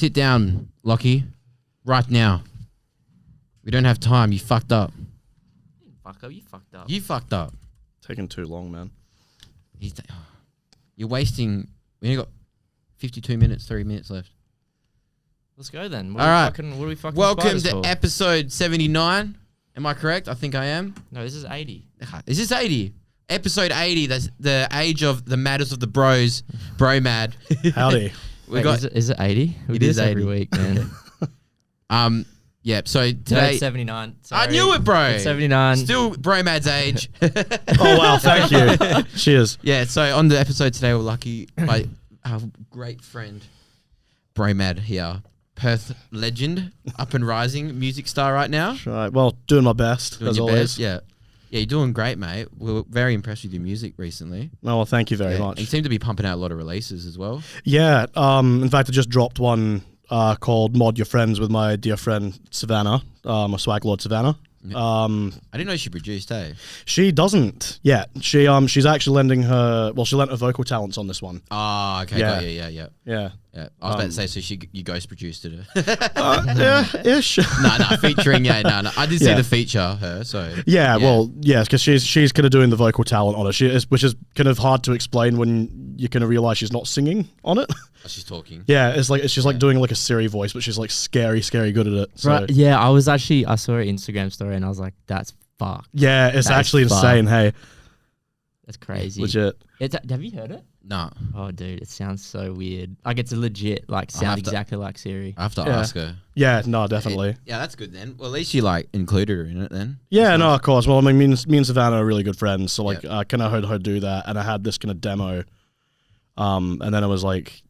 Sit down, Lockie. Right now. We don't have time. You fucked up. You fucked up. You fucked up. Taking too long, man. You're wasting. We only got 52 minutes, 3 minutes left. Let's go then. All right. What are we fucking Welcome spiders to for? episode 79. Am I correct? I think I am. No, this is 80. Is this 80? Episode 80. That's the age of the maddest of the bros. Bro-mad. Howdy. Wait, is it 80? We do is this every 80. week, man. Yeah, so No, today... it's 79. I Sorry. knew it, bro. It's 79. Still Bro-mad's age. Oh, wow. Thank you. Cheers. Yeah, so on the episode today, we're lucky by our great friend, Bro-mad here. Perth legend, up and rising, music star right now. Right. Well, doing my best, Doing as your always. best, yeah. Yeah, you're doing great, mate. We were very impressed with your music recently. No, well, thank you very Yeah, much. and you seem to be pumping out a lot of releases as well. Yeah. In fact, I just dropped one called Mod Your Friends with my dear friend Savannah, my swag lord Savannah. I didn't know she produced, hey? She doesn't yet. She's actually lending her. Well, she lent her vocal talents on this one. Oh, okay, Yeah. got you, yeah. Yeah. Yeah, I was about to say, so you ghost produced it. Yeah, ish. No, featuring, yeah, no. I did see Yeah. the feature, her, so. Yeah, well, yes, because she's kind of doing the vocal talent on it, which is kind of hard to explain when you kind of realize she's not singing on it. Oh, she's talking. Yeah, it's just like doing like a Siri voice, but she's like scary good at it. So. Right, yeah, I saw her Instagram story and I was like, that's fucked. Yeah, it's That is actually insane. Hey, That's crazy. legit. Have you heard it? No, Oh, dude, it sounds so weird. Like, it's a legit, like, have sound to- exactly like Siri. I have to Yeah. ask her. Yeah, no, definitely. Yeah, that's good then. Well, at least you like included her in it then. Yeah, That's no, nice. of course. Well, I mean, me and Savannah are really good friends, so like I kind of heard her do that, and I had this kind of demo, and then I was like,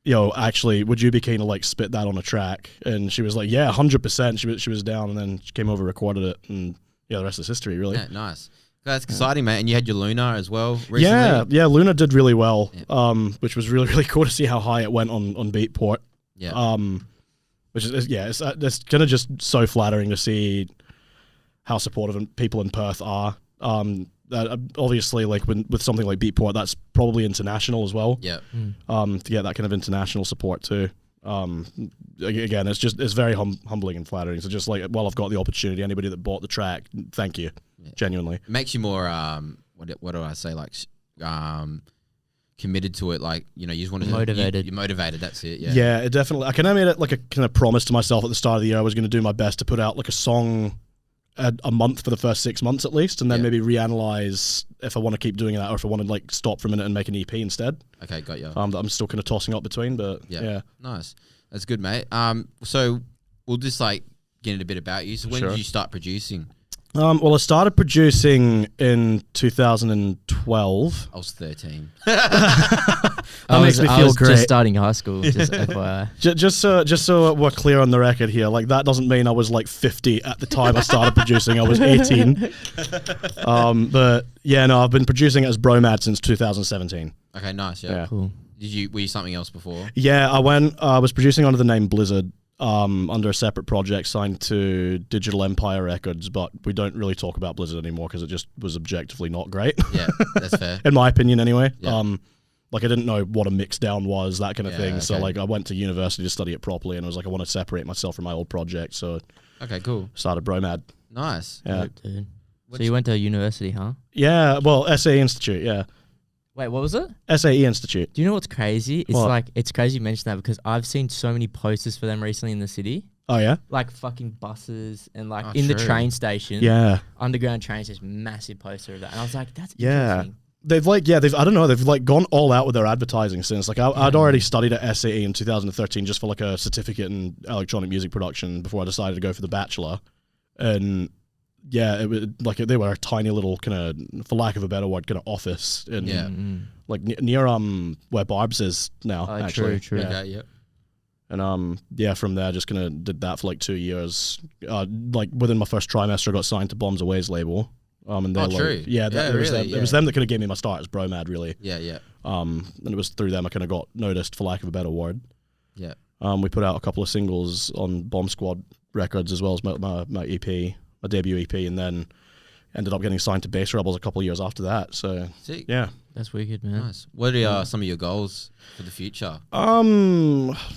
"Yo, actually, would you be keen to like spit that on a track?" And she was like, "Yeah, 100%." She was down, and then she came over, recorded it, and yeah, the rest is history, really. Yeah, nice. That's exciting, mate. And you had your Luna as well recently. Yeah, Luna did really well, which was really cool to see how high it went on Beatport. Yeah. Which is it's kind of just so flattering to see how supportive people in Perth are. Obviously, like with something like Beatport, that's probably international as well. Yeah. To get that kind of international support too. Again, it's very humbling and flattering. So just like, well, I've got the opportunity. Anybody that bought the track, thank you, genuinely. It makes you more what do I say, like committed to it, like, you know, you just want to Motivated. You're motivated, that's it. Yeah. Yeah, it definitely. I kind of made it like a kind of promise to myself at the start of the year. I was going to do my best to put out like a song a month for the first 6 months at least, and then maybe reanalyze if I want to keep doing that or if I want to like stop for a minute and make an EP instead. Okay, got you. That I'm still kind of tossing up between, but yeah. Nice. That's good, mate. So we'll just like get into a bit about you. So when did you start producing? Well, I started producing in 2012. I was 13. That I makes me feel was great. just starting high school, just FYI. Just so we're clear on the record here, like that doesn't mean I was like 50 at the time I started producing. I was 18. But yeah, no, I've been producing as BROMAD'S since 2017. Okay, nice. Yeah. Cool. Were you something else before? Yeah, I was producing under the name Blizzard, under a separate project signed to Digital Empire Records, but we don't really talk about Blizzard anymore because it just was objectively not great. Yeah, that's fair. In my opinion anyway. Yeah. Like I didn't know what a mix down was, that kind of thing. okay. So like I went to university to study it properly and I was like, I want to separate myself from my old project. So Okay, cool. started BROMAD. Nice. Yeah. Dope, dude. So you went to university, huh? Yeah, well, SAE Institute, yeah. Wait, what was it? SAE Institute. Do you know what's crazy? It's What? like, it's crazy you mention that because I've seen so many posters for them recently in the city. Oh, yeah? Like fucking buses and like Oh, in the true. train station. Yeah. Underground trains, there's massive poster of that. And I was like, that's Yeah. interesting. They've like, I don't know, they've like gone all out with their advertising since. Like I'd already studied at SAE in 2013 just for like a certificate in electronic music production before I decided to go for the bachelor. And yeah, it was like they were a tiny little kind of, for lack of a better word, kind of office in Yeah. like near where Barb's is now. Oh, actually, true. Yeah. Okay, yeah. And yeah, from there, just kind of did that for like 2 years. Like within my first trimester, I got signed to Bombs Away's label. And they're like, true. Yeah, Yeah, it was really, them. yeah. It was them that kind of gave me my start as BROMAD, really. Yeah. And it was through them I kind of got noticed, for lack of a better word. Yeah. We put out a couple of singles on Bomb Squad Records as well as my EP, my debut EP, and then ended up getting signed to Bass Rebels a couple of years after that. So Sick. yeah. That's wicked, man. Nice. What are some of your goals for the future? I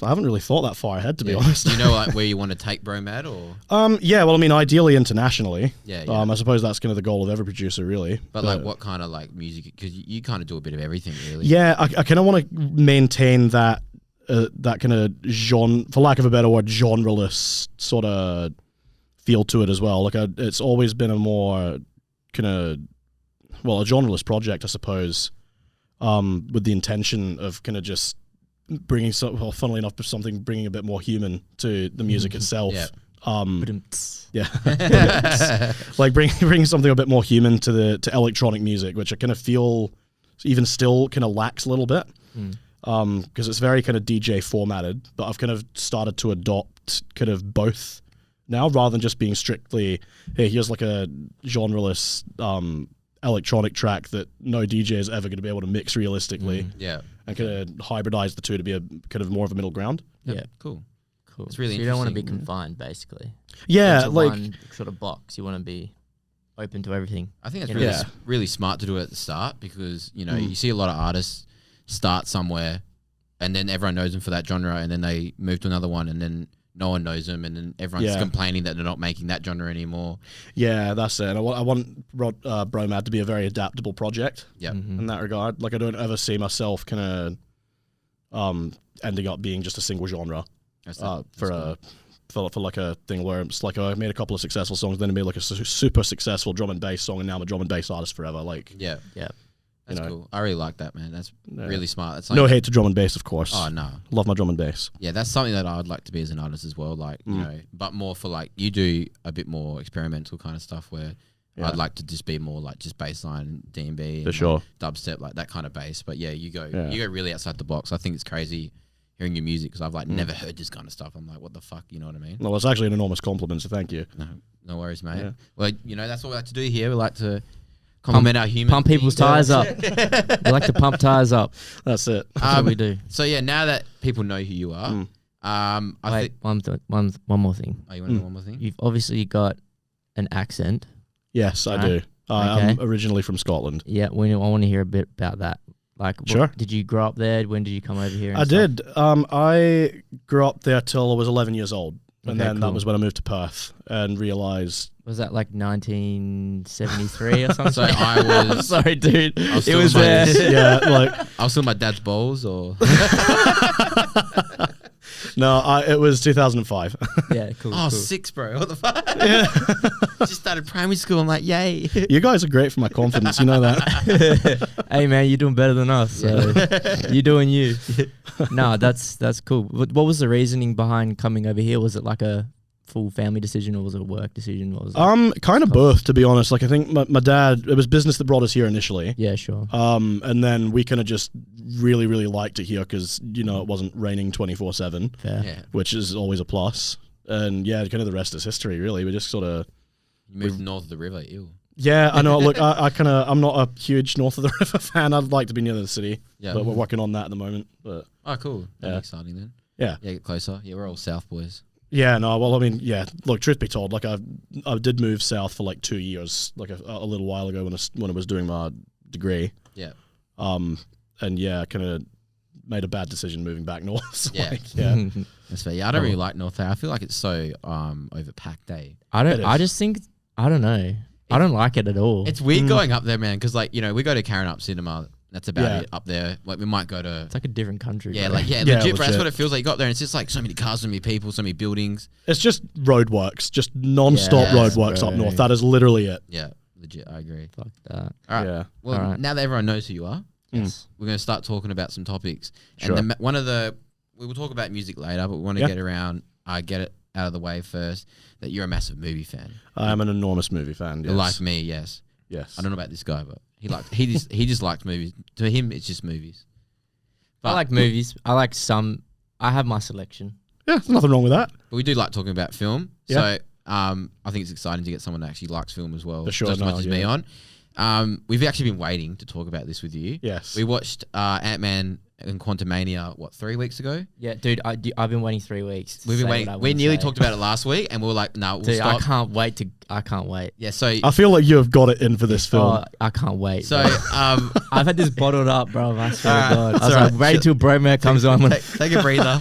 haven't really thought that far ahead, to be honest. Do you know like where you want to take Bromad or? Yeah, well, I mean, ideally internationally. Yeah. I suppose that's kind of the goal of every producer, really. But like, what kind of like music? Because you kind of do a bit of everything, really. Yeah, I kind of want to maintain that kind of genre, for lack of a better word, genreless sort of feel to it as well. Like, it's always been a more kind of, well, a genreless project, I suppose, with the intention of kind of just bringing funnily enough, bringing a bit more human to the music itself. Yeah. Yeah. Like bringing something a bit more human to electronic music, which I kind of feel even still kind of lacks a little bit. Because it's very kind of DJ formatted, but I've kind of started to adopt kind of both now, rather than just being strictly, hey, here's like a genreless electronic track that no DJ is ever going to be able to mix realistically. Yeah. And kind of hybridize the two to be a kind of more of a middle ground. Yeah. Cool. Cool. It's really so you don't want to be interesting. confined, basically. Yeah, into like one sort of box. You want to be open to everything. I think it's You really, know? Yeah. really smart to do it at the start because, you know, you see a lot of artists start somewhere and then everyone knows them for that genre and then they move to another one and then no one knows them and then everyone's complaining that they're not making that genre anymore. yeah, that's it. And I want Bromad to be a very adaptable project. Yeah. In that regard. Like, I don't ever see myself kind of ending up being just a single genre for like a thing where it's like I made a couple of successful songs, then I made like a super successful drum and bass song, and now I'm a drum and bass artist forever. Like, Yeah. Yeah. That's know. cool. I really like that, man. That's really smart. That's no hate to drum and bass, of course. Oh, no. Love my drum and bass. Yeah, that's something that I would like to be as an artist as well. Like, you know, but more for like, you do a bit more experimental kind of stuff where I'd like to just be more like just bassline, D&B, For sure. like dubstep, like that kind of bass. But yeah, you go really outside the box. I think it's crazy hearing your music because I've like never heard this kind of stuff. I'm like, what the fuck? You know what I mean? Well, it's actually an enormous compliment, so thank you. No worries, mate. Yeah. Well, you know, that's what we like to do here. We like to compliment our human. Pump people's tires up. We like to pump tires up. That's it. That's what we do. So yeah, now that people know who you are, I Wait, think. one more thing. Oh, you want to know one more thing? You've obviously got an accent. Yes, I Right. do. I'm Okay. originally from Scotland. Yeah, I want to hear a bit about that. Like, Sure. Did you grow up there? When did you come over here? I did. I grew up there till I was 11 years old. And Okay, then that cool. was when I moved to Perth and realised. Was that like 1973 or something? So I was. Sorry, dude. I was It still was in my- there. Yeah, like, I was still my dad's bowls, or no, it was 2005. Yeah, cool. oh, cool. 6, bro. What the fuck? Yeah. Just started primary school. I'm like, yay. You guys are great for my confidence, you know that. Hey man, you're doing better than us. So you're doing you. No, that's cool. What was the reasoning behind coming over here? Was it like a full family decision or was it a work decision? What was it? Kind of both, to be honest. Like, I think my dad, it was business that brought us here initially. Yeah, sure. And then we kind of just really, really liked it here because, you know, it wasn't raining 24/7, Fair. Yeah. which is always a plus. And yeah, kind of the rest is history, really. We just sort of, You moved north of the river. Ew. yeah, I know. Look, I'm not a huge north of the river fan. I'd like to be near the city, Yeah. but we're working on that at the moment. But Oh, cool. That'd Yeah. be exciting then. yeah. Yeah, get closer. Yeah, we're all South boys. Yeah, no, well, I mean, yeah, look, truth be told, like, I did move south for like 2 years, like a little while ago when I was doing my degree. Yeah. And yeah, I kind of made a bad decision moving back north. So, Yeah. like, yeah. That's fair. Yeah, I don't really like North. I feel like it's so overpacked, eh? It I is. just think I don't know. I don't like it at all. It's weird going up there, man, because like, you know, we go to Karen Up Cinema. That's about Yeah. it up there. Like, we might go to It's like a different country. yeah, bro. like Yeah, legit, bro. That's legit. what it feels like. You got there and it's just like so many cars, so many people, so many buildings. It's just roadworks, just non-stop Yes, roadworks up bro. north. That is literally it. Yeah, legit. I agree. Fuck that. All right. Yeah. Well, All right. now that everyone knows who you are, Yes. we're going to start talking about some topics. Sure. And one of the we will talk about music later, but we want to Yeah. get it out of the way first. That you're a massive movie fan. I am an enormous movie fan. Yes. Like me, yes. Yes. I don't know about this guy, but he just liked movies. To him, it's just movies. I like movies. I like some. I have my selection. Yeah, there's nothing wrong with that. But we do like talking about film. Yeah. So I think it's exciting to get someone that actually likes film as well. For sure, Just as no, much as me yeah. on. We've actually been waiting to talk about this with you. Yes. We watched Ant-Man in Quantumania, 3 weeks ago? Yeah, dude, I've been waiting 3 weeks. We've been waiting. We nearly talked about it last week, and we were like, "No, we'll dude, stop." I can't wait. Yeah, so I feel like you have got it in for this film. Oh, I can't wait. so I've had this bottled up, bro. I swear to God. I was alright. like, wait till Bromad comes on. take a breather.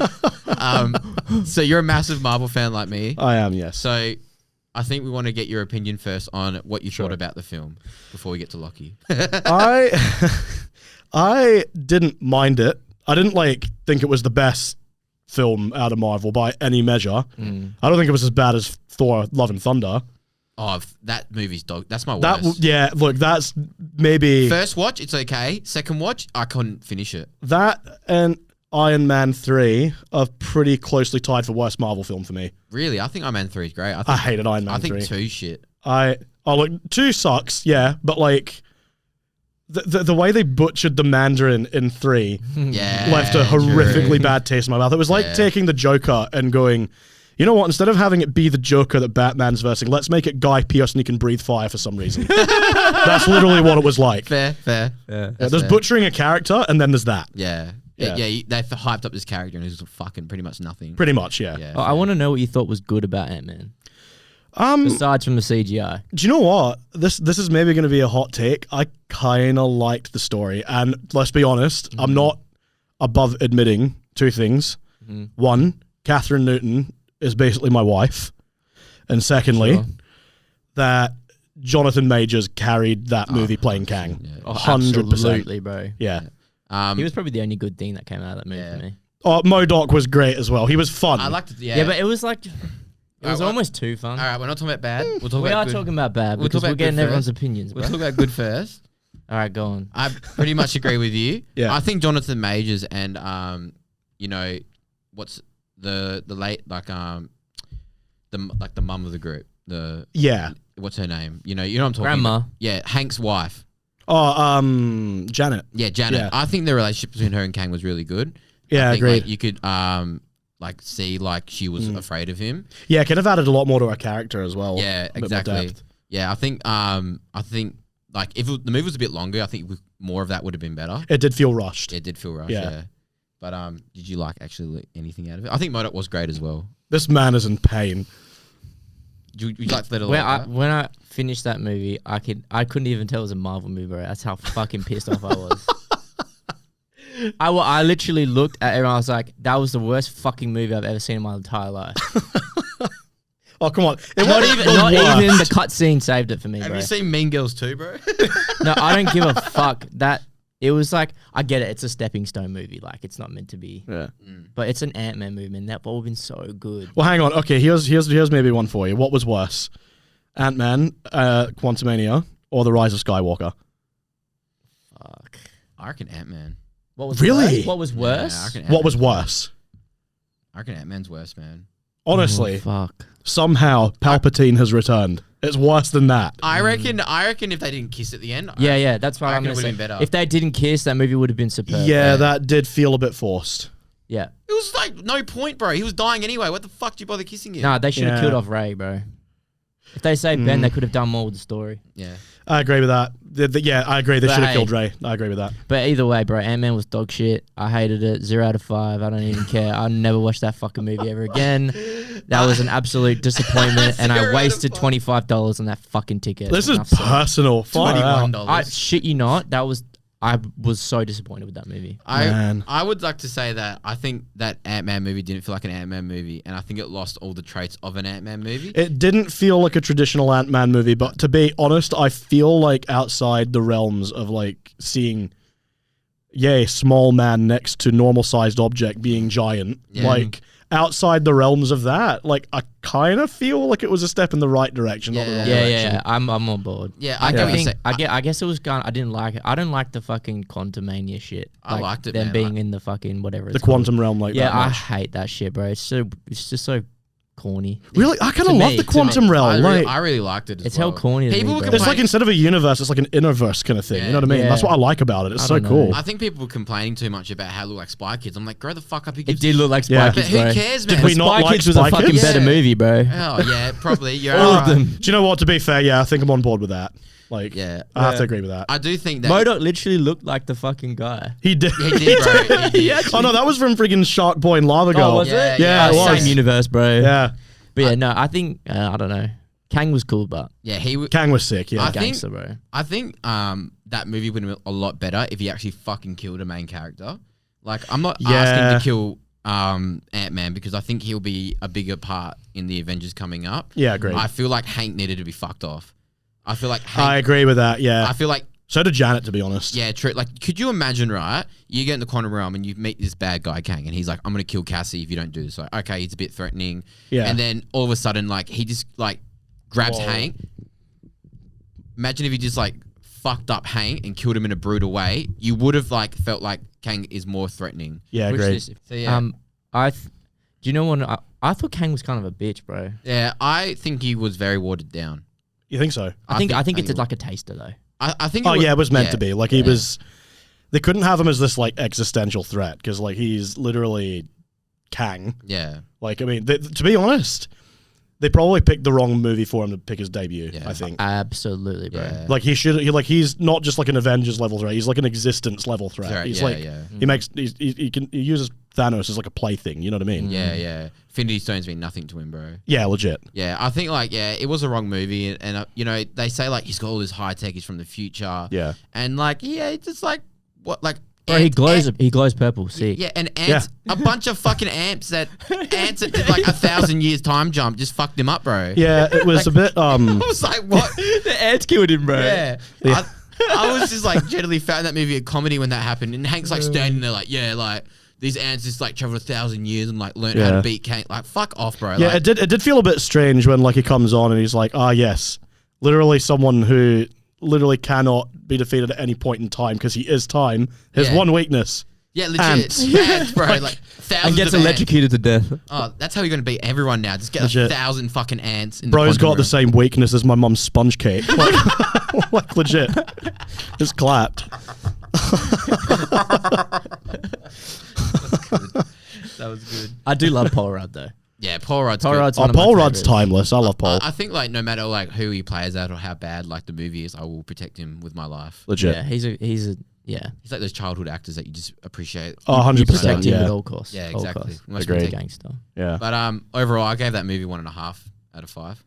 So you're a massive Marvel fan like me. I am, yes. So I think we want to get your opinion first on what you thought about the film before we get to Lockie. I didn't mind it. I didn't think it was the best film out of Marvel by any measure. I don't think it was as bad as Thor: Love and Thunder. Oh, that movie's dog. That's my worst. Yeah, look, that's maybe First watch, it's okay. Second watch, I couldn't finish it. that and Iron Man 3 are pretty closely tied for worst Marvel film for me. Really, I think Iron Man 3 is great. I hated Iron Man 3. I think 2 shit. Look, 2 sucks, yeah, but the way they butchered the Mandarin in 3 left a horrifically bad taste in my mouth. It was like taking the Joker and going, you know what, instead of having it be the Joker that Batman's versing, let's make it Guy Pearce and he can breathe fire for some reason. That's literally what it was like. Fair. Yeah, there's butchering a character and then there's that. Yeah. They hyped up this character and it was fucking pretty much nothing. Pretty much, yeah. I want to know what you thought was good about Ant-Man. Aside from the CGI. Do you know what? This is maybe going to be a hot take. I kind of liked the story. And let's be honest, I'm not above admitting 2 things. One, Catherine Newton is basically my wife. And secondly, that Jonathan Majors carried that movie playing Kang. Yeah. 100%. Absolutely, bro. Yeah. He was probably the only good thing that came out of that movie for me. MODOK was great as well. He was fun. I liked it, Yeah, but it was like... It was almost too fun. All right, we're not talking about bad. We are talking about bad because we're getting everyone's opinions, bro. We'll talk about good first. All right, go on. I pretty much agree with you. Yeah. I think Jonathan Majors and what's the late the mum of the group. What's her name? You know what I'm talking Grandma. about. Yeah, Hank's wife. Janet. Yeah, Janet. Yeah. I think the relationship between her and Kang was really good. Yeah, I think, agreed. You could see she was afraid of him. Yeah, could have added a lot more to her character as well. Yeah, exactly. Yeah, I think if the movie was a bit longer, I think more of that would have been better. It did feel rushed. It did feel rushed. Yeah. But did you actually anything out of it? I think MODOK was great as well. This man is in pain. You like to let it when I finished that movie, I couldn't even tell it was a Marvel movie, bro. That's how fucking pissed off I was. I literally looked at everyone. I was like, that was the worst fucking movie I've ever seen in my entire life. Oh, come on. Not even the cutscene saved it for me, Have bro. you seen Mean Girls 2, bro? No, I don't give a fuck. It was like, I get it. It's a stepping stone movie. Like, it's not meant to be. Yeah. But it's an Ant-Man movie, and that would have been so good. Well, hang on. Okay, here's maybe one for you. What was worse? Ant-Man, Quantumania, or The Rise of Skywalker? Fuck. I reckon Ant-Man. What was Really? Worse? What was worse? Yeah, What was worse? I reckon Ant-Man's worse, man. Honestly, fuck. Somehow Palpatine has returned. It's worse than that. I reckon if they didn't kiss at the end, Yeah, that's what I'm reckon going to say. been better. If they didn't kiss, that movie would have been superb. Yeah, that did feel a bit forced. Yeah. It was like no point, bro. He was dying anyway. What the fuck do you bother kissing him? Nah, they should have Yeah. killed off Ray, bro. If they say Ben, they could have done more with the story. Yeah. I agree with that. Yeah, I agree. They But should have hey. killed Ray. I agree with that. But either way, bro, Ant-Man was dog shit. I hated it. 0 out of 5. I don't even care. I'll never watch that fucking movie ever again. That was an absolute disappointment, and I wasted $25 on that fucking ticket. This is Enough said. personal. $21. I shit you not. I was so disappointed with that movie. I would like to say that I think that Ant-Man movie didn't feel like an Ant-Man movie, and I think it lost all the traits of an Ant-Man movie. It didn't feel like a traditional Ant-Man movie, but to be honest, I feel like outside the realms of seeing, small man next to normal-sized object being giant, outside the realms of that, I kind of feel like it was a step in the right direction, not the wrong direction. Yeah. I'm on board. Yeah, I guess it was kind. I didn't like it. I don't like the fucking Quantumania shit. I liked it, them man. being in the fucking whatever. The it's called. quantum realm, I that. hate that shit, bro. It's just so corny. Really, I kind of To love me, the to quantum me. realm. I really liked it. It's hell corny. People to me, were bro. It's like instead of a universe, it's like an innerverse kind of thing. You know what I mean? Yeah. That's what I like about it. It's I so don't know. cool. I think people were complaining too much about how it looked like Spy Kids. I'm like, grow the fuck up. It did look like Spy Yeah. But Kids, who bro. cares, man? Did we not Spy like Kids was a Spy fucking Kids? better Yeah. movie, bro. Oh yeah, probably. You're All right. of them. Do you know what? To be fair, I think I'm on board with that. Like, Yeah. I have to agree with that. I do think that MODOK literally looked like the fucking guy. He did. he did, bro. He did. Oh no, that was from freaking Shark Boy and Lava Girl. Oh, was Yeah, it? yeah, it was. Same universe, bro. Yeah, But yeah, no, I think I don't know. Kang was cool, but Yeah, he would. Kang was sick. Yeah, I think- gangster, bro. I think that movie would have been a lot better if he actually fucking killed a main character. Like, I'm not asking to kill Ant-Man because I think he'll be a bigger part in the Avengers coming up. yeah, great. I feel like Hank needed to be fucked off. I feel like Hank, I agree with that. Yeah, I feel like, so did Janet, to be honest. yeah, true. Like, could you imagine, right? You get in the quantum realm and you meet this bad guy, Kang, and he's like, I'm going to kill Cassie if you don't do this. Like, okay, he's a bit threatening. Yeah. And then all of a sudden, like, he just, like, grabs Hank. Imagine if he just, like, fucked up Hank and killed him in a brutal way. You would have, like, felt like Kang is more threatening. Yeah, Which great. is- So, yeah. Do you know what? I thought Kang was kind of a bitch, bro. Yeah, I think he was very watered down. You think so? I think it's like a taster though. I think. Oh yeah, it was meant to be. Like he Yeah. was. They couldn't have him as this like existential threat because like he's literally Kang. Yeah. Like I mean, to be honest, they probably picked the wrong movie for him to pick his debut. Yeah. I think. Absolutely, bro. Yeah. Like he's not just like an Avengers level threat. He's like an existence level threat. Right, He's yeah, like yeah. he uses Thanos as like a plaything. You know what I mean? Yeah, yeah. Infinity Stones mean nothing to him, bro. Yeah, legit. Yeah, I think like it was a wrong movie, and you know they say like he's got all this high tech, he's from the future. Yeah. And like it's just like what like. Bro, he glows purple. Sick. Yeah, and ants, a bunch of fucking ants that did like 1,000 years time jump just fucked him up, bro. Yeah, it was a bit. I was like, what? The ants killed him, bro. Yeah. I was just like generally found that movie a comedy when that happened, and Hank's like standing there like, yeah, like these ants just like traveled 1,000 years and like learned how to beat Kang. Like, fuck off, bro. Yeah, like, it did feel a bit strange when like he comes on and he's like, yes, literally someone who literally cannot be defeated at any point in time because he is time. His one weakness. yeah, legit. Ants. Ants, bro. Like thousands And gets of ants. electrocuted to death. Oh, that's how you're gonna beat everyone now. Just get Legit. 1,000 fucking ants. In Bro's the got the quantum same weakness as my mum's sponge cake. Like legit. Just clapped. That was good. I do love Paul Rudd though. Yeah, Paul Rudd's Paul good. Rudd's Oh, one of my Paul Rudd's favorites. timeless. I love Paul. I think like no matter like who he plays at or how bad like the movie is, I will protect him with my life. Legit. Yeah, he's a yeah. He's like those childhood actors that you just appreciate. Oh, You 100%. protect him Yeah. at all costs. Yeah, all exactly. costs. Must Agreed. He's a protect- gangster. Yeah. But overall, I gave that movie 1.5 out of 5.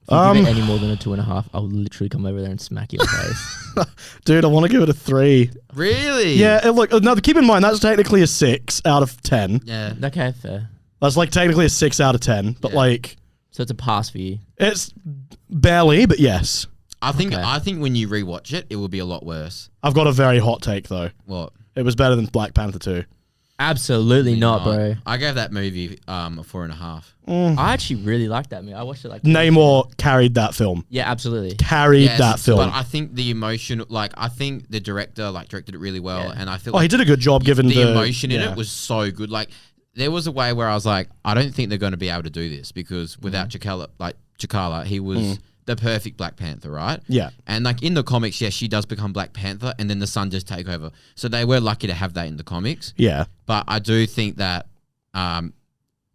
If you give it any more than a 2.5, I'll literally come over there and smack you in the face. Dude, I want to give it a 3. Really? Yeah, look, no, keep in mind, that's technically a 6 out of 10. Yeah. Okay, fair. That's like technically a 6 out of 10, but Yeah. like, So it's a pass for you. it's barely, but yes. I think Okay. when you rewatch it, it will be a lot worse. I've got a very hot take though. What? It was better than Black Panther 2. Absolutely not, bro. I gave that movie a 4.5. I actually really liked that movie. I watched it like Namor carried that film. Yeah, absolutely. Carried Yes, that film. But I think the emotion, like I think the director like directed it really well, Yeah. and I feel Oh, like he did a good job given the emotion in yeah. it was so good. Like there was a way where I was like, I don't think they're going to be able to do this because without T'Challa, he was the perfect Black Panther, right? Yeah. And like in the comics, yes, she does become Black Panther, and then the Sun just take over. So they were lucky to have that in the comics. Yeah. But I do think that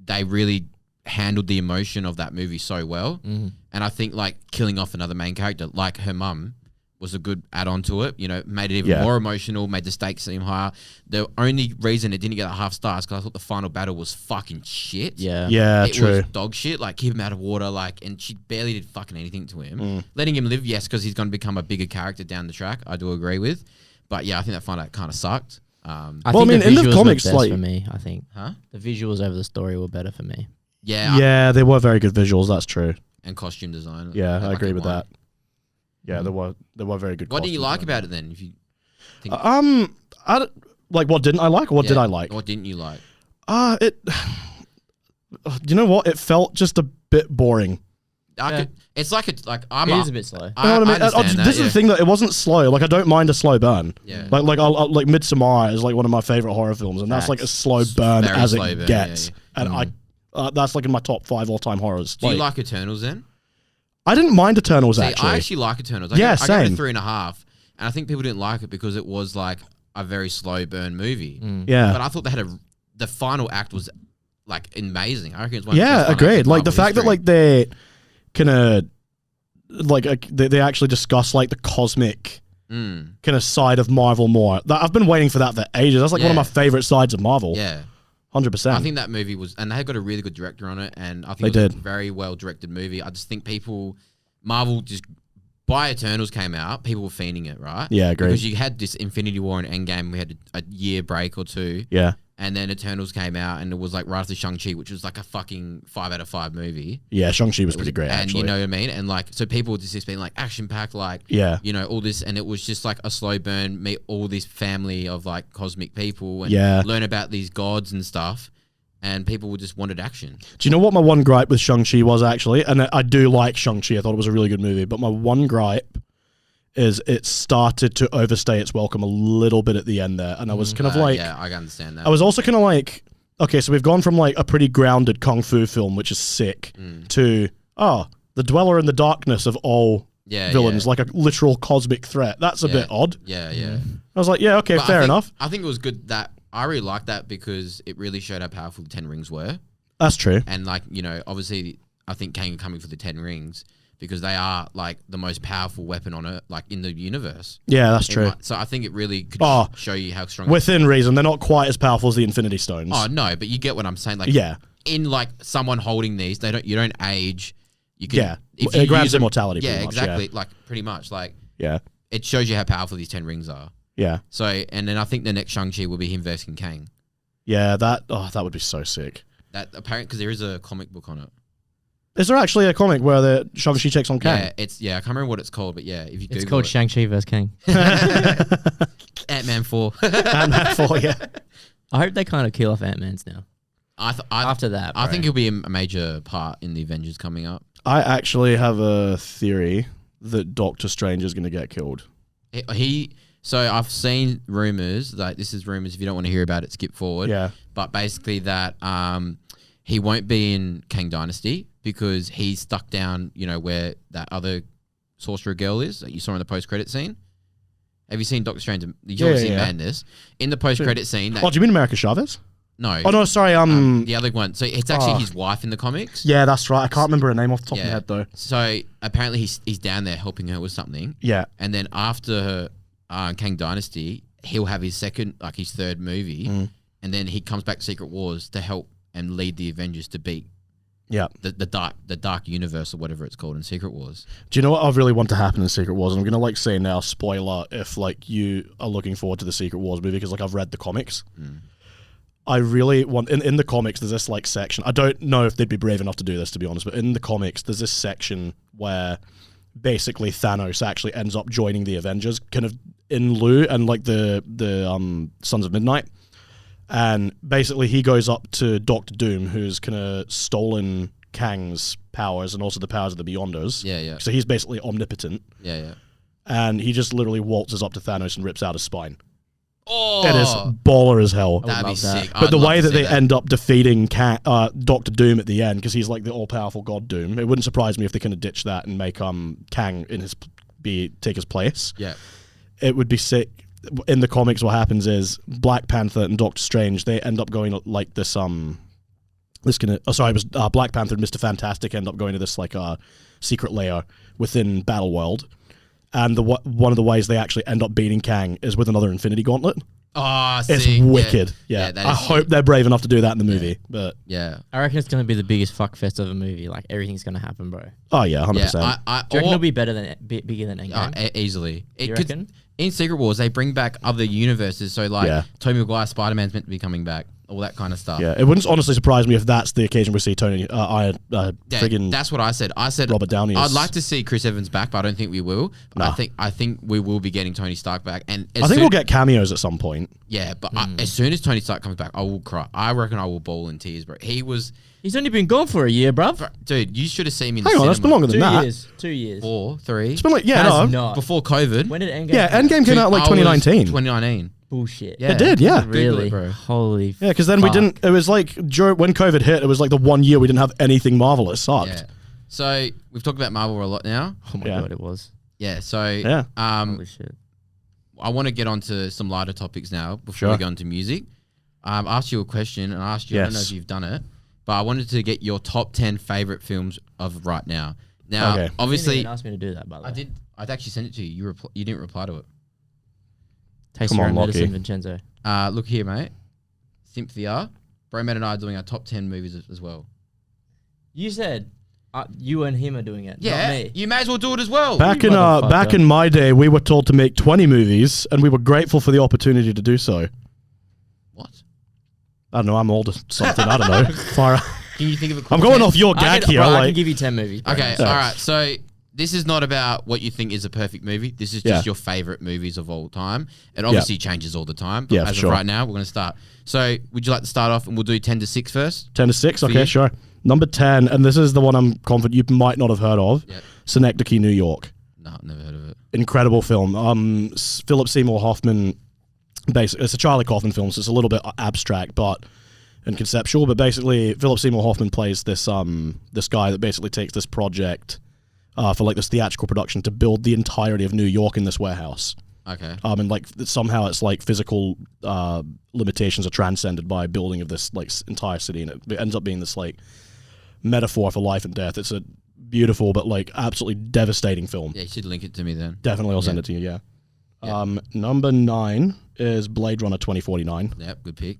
they really handled the emotion of that movie so well. And I think like killing off another main character, like her mum, was a good add-on to it. You know, made it even more emotional, made the stakes seem higher. The only reason it didn't get a half stars because I thought the final battle was fucking shit. Yeah. Yeah, It true. was dog shit. Like, keep him out of water. Like, and she barely did fucking anything to him. Letting him live, yes, because he's going to become a bigger character down the track. I do agree with. But yeah, I think that final kind of sucked. I Well, think I mean, in the visuals were comics, best like- for me, I think. Huh? The visuals over the story were better for me. Yeah. Yeah, they were very good visuals, that's true. And costume design. Yeah, I like agree it with won. that. Yeah, there were very good What do you costume like design. about it then? If you think, like what didn't I like or what did I like? What didn't you like? You know what? It felt just a bit boring. It's like I'm It is a bit slow. You know what I mean? understand that, This is the thing that it wasn't slow. Like I don't mind a slow burn. Yeah. Like like Midsommar is like one of my favorite horror films, and that's like a slow burn Very as slow it burn, gets. yeah, And that's like in my top 5 all-time horrors. Do you like Eternals then? I didn't mind Eternals See, actually. I actually like Eternals. I Yeah, gave it same. a 3.5, and I think people didn't like it because it was like a very slow burn movie. Yeah. But I thought they had the final act was like amazing. I reckon it's one of the Yeah, best final acts agreed. in Like the Marvel fact that history. like they kind of they actually discuss like the cosmic kind of side of Marvel more. I've been waiting for that for ages. That's like one of my favorite sides of Marvel. Yeah. 100%. I think that movie was, and they got a really good director on it, and I think it was a very well directed movie. I just think Marvel just, by Eternals came out, people were fiending it, right? Yeah, agreed. Because you had this Infinity War and Endgame, we had a year break or two. Yeah. And then Eternals came out, and it was like right after Shang-Chi, which was like a fucking 5 out of 5 movie. Yeah, Shang-Chi was pretty great, and actually. You know what I mean? And like, so people were just being like action-packed, like, you know, all this, and it was just like a slow burn, meet all this family of like cosmic people and learn about these gods and stuff. And people just wanted action. Do you know what my one gripe with Shang-Chi was, actually? And I do like Shang-Chi. I thought it was a really good movie. But my one gripe is it started to overstay its welcome a little bit at the end there. And I was kind of like... Yeah, I can understand that. I was also kind of like... Okay, so we've gone from like a pretty grounded kung fu film, which is sick, to, the dweller in the darkness of all villains, like a literal cosmic threat. That's a bit odd. Yeah, yeah. I was like, yeah, okay, but fair enough. I think it was good that... I really liked that because it really showed how powerful the 10 rings were. That's true. And like, you know, obviously I think Kang coming for the 10 rings because they are like the most powerful weapon on it, like in the universe. Yeah, that's true. So I think it really could show you how strong. Within reason, they're not quite as powerful as the Infinity Stones. Oh no, but you get what I'm saying. Like, in like someone holding these, you don't age. You can, if it grabs immortality. Yeah, pretty much, exactly. Like pretty much. Like, yeah, it shows you how powerful these 10 rings are. Yeah. So, and then I think the next Shang-Chi will be him versing Kang. Yeah, that would be so sick. That apparently, because there is a comic book on it. Is there actually a comic where the Shang-Chi checks on Kang? Yeah, I can't remember what it's called, but yeah, if you Google it's called Shang-Chi vs. Kang. Ant-Man 4. Ant-Man 4, yeah. I hope they kind of kill off Ant-Man's now. After that, I think he'll be a major part in the Avengers coming up. I actually have a theory that Doctor Strange is going to get killed. So I've seen rumors, like this is rumors, if you don't want to hear about it, skip forward. Yeah. But basically that he won't be in Kang Dynasty because he's stuck down, you know, where that other sorcerer girl is that you saw in the post-credit scene. Have you seen Doctor Strange? You've obviously seen Madness. In the post-credit scene... do you mean America Chavez? No. Oh, no, sorry. The other one. So it's actually his wife in the comics. Yeah, that's right. I can't remember her name off the top of my head, though. So apparently he's down there helping her with something. Yeah. And then after Kang Dynasty, he'll have his third movie, and then he comes back to Secret Wars to help and lead the Avengers to beat the dark universe or whatever it's called in Secret Wars. Do you know what I really want to happen in Secret Wars? And I'm gonna say now, spoiler, if you are looking forward to the Secret Wars movie, because I've read the comics. I really want in the comics. There's this section. I don't know if they'd be brave enough to do this, to be honest, but in the comics, there's this section where basically Thanos actually ends up joining the Avengers, kind of in lieu, and like the Sons of Midnight. And basically he goes up to Doctor Doom, who's kind of stolen Kang's powers and also the powers of the Beyonders. Yeah, yeah. So he's basically omnipotent. Yeah, yeah. And he just literally waltzes up to Thanos and rips out his spine. Oh, it is baller as hell. That'd be sick. But the way that they end up defeating Doctor Doom at the end, because he's like the all-powerful God Doom, it wouldn't surprise me if they kind of ditch that and make Kang take his place. Yeah. It would be sick. In the comics, what happens is Black Panther and Doctor Strange, they end up going like this Black Panther and Mr. Fantastic end up going to this secret lair within Battleworld. And one of the ways they actually end up beating Kang is with another Infinity Gauntlet. Oh, it's wicked. Yeah. I hope they're brave enough to do that in the movie. But yeah, I reckon it's going to be the biggest fuckfest of a movie. Like everything's going to happen, bro. Oh yeah, 100%. Do you reckon it'll be bigger than Endgame? Easily. You reckon? In Secret Wars, they bring back other universes. So Tobey Maguire, Spider-Man's meant to be coming back. All that kind of stuff. Yeah, it wouldn't honestly surprise me if that's the occasion we see Tony. That's what I said. I said Robert Downey. I'd like to see Chris Evans back, but I don't think we will. But I think we will be getting Tony Stark back, and I think we'll get cameos at some point. Yeah, but as soon as Tony Stark comes back, I will cry. I reckon I will bawl in tears, bro. He's only been gone for a year, bruv. Dude, you should have seen me in the cinema. That's been longer than that. 2 years. 4, 3. It's been before COVID. When did Endgame? Yeah, Endgame came out 2019. 2019. Bullshit. Yeah. It did, yeah. Really? It, bro. Holy yeah, because then we didn't... It was when COVID hit, it was the 1 year we didn't have anything Marvel. It sucked. Yeah. So, we've talked about Marvel a lot now. Oh my God, it was. Yeah, so... Yeah. Holy shit. I want to get on to some lighter topics now before we go into music. I asked you a question, and I asked you, I don't know if you've done it, but I wanted to get your top 10 favourite films of right now. Now, Okay. You didn't obviously, even ask me to do that, by the way. I did. I'd actually sent it to you. You didn't reply to it. Taste Come your on, own Lockie. medicine, Vincenzo. Look here, mate. Cynthia, Bromad and I are doing our top 10 movies as well. You said you and him are doing it, Yeah, not me. you may as well do it as well. Back motherfucker. in my day, we were told to make 20 movies, and we were grateful for the opportunity to do so. What? I don't know. I'm old or something. I don't know. Far out. Can you think of a cool I'm going 10? off your gag here. I Like, can give you 10 movies. bro. Okay, Yeah. all right. So this is not about what you think is a perfect movie. This is just your favorite movies of all time. It obviously changes all the time. But Yeah, for as sure. of right now, we're going to start. So would you like to start off and we'll do 10 to 6 first? 10 to 6. For Okay, you? sure. Number 10, and this is the one I'm confident you might not have heard of. Yep. Synecdoche, New York. No, never heard of it. Incredible film. Philip Seymour Hoffman. Basically, it's a Charlie Kaufman film, so it's a little bit abstract, and conceptual. But basically, Philip Seymour Hoffman plays this this guy that basically takes this project for like this theatrical production to build the entirety of New York in this warehouse. Okay. And like somehow it's like physical limitations are transcended by building of this like entire city, and it ends up being this like metaphor for life and death. It's a beautiful but like absolutely devastating film. Yeah, you should link it to me then. Definitely, I'll send it to you. Yeah. Number 9 is Blade Runner 2049. Yep, good pick.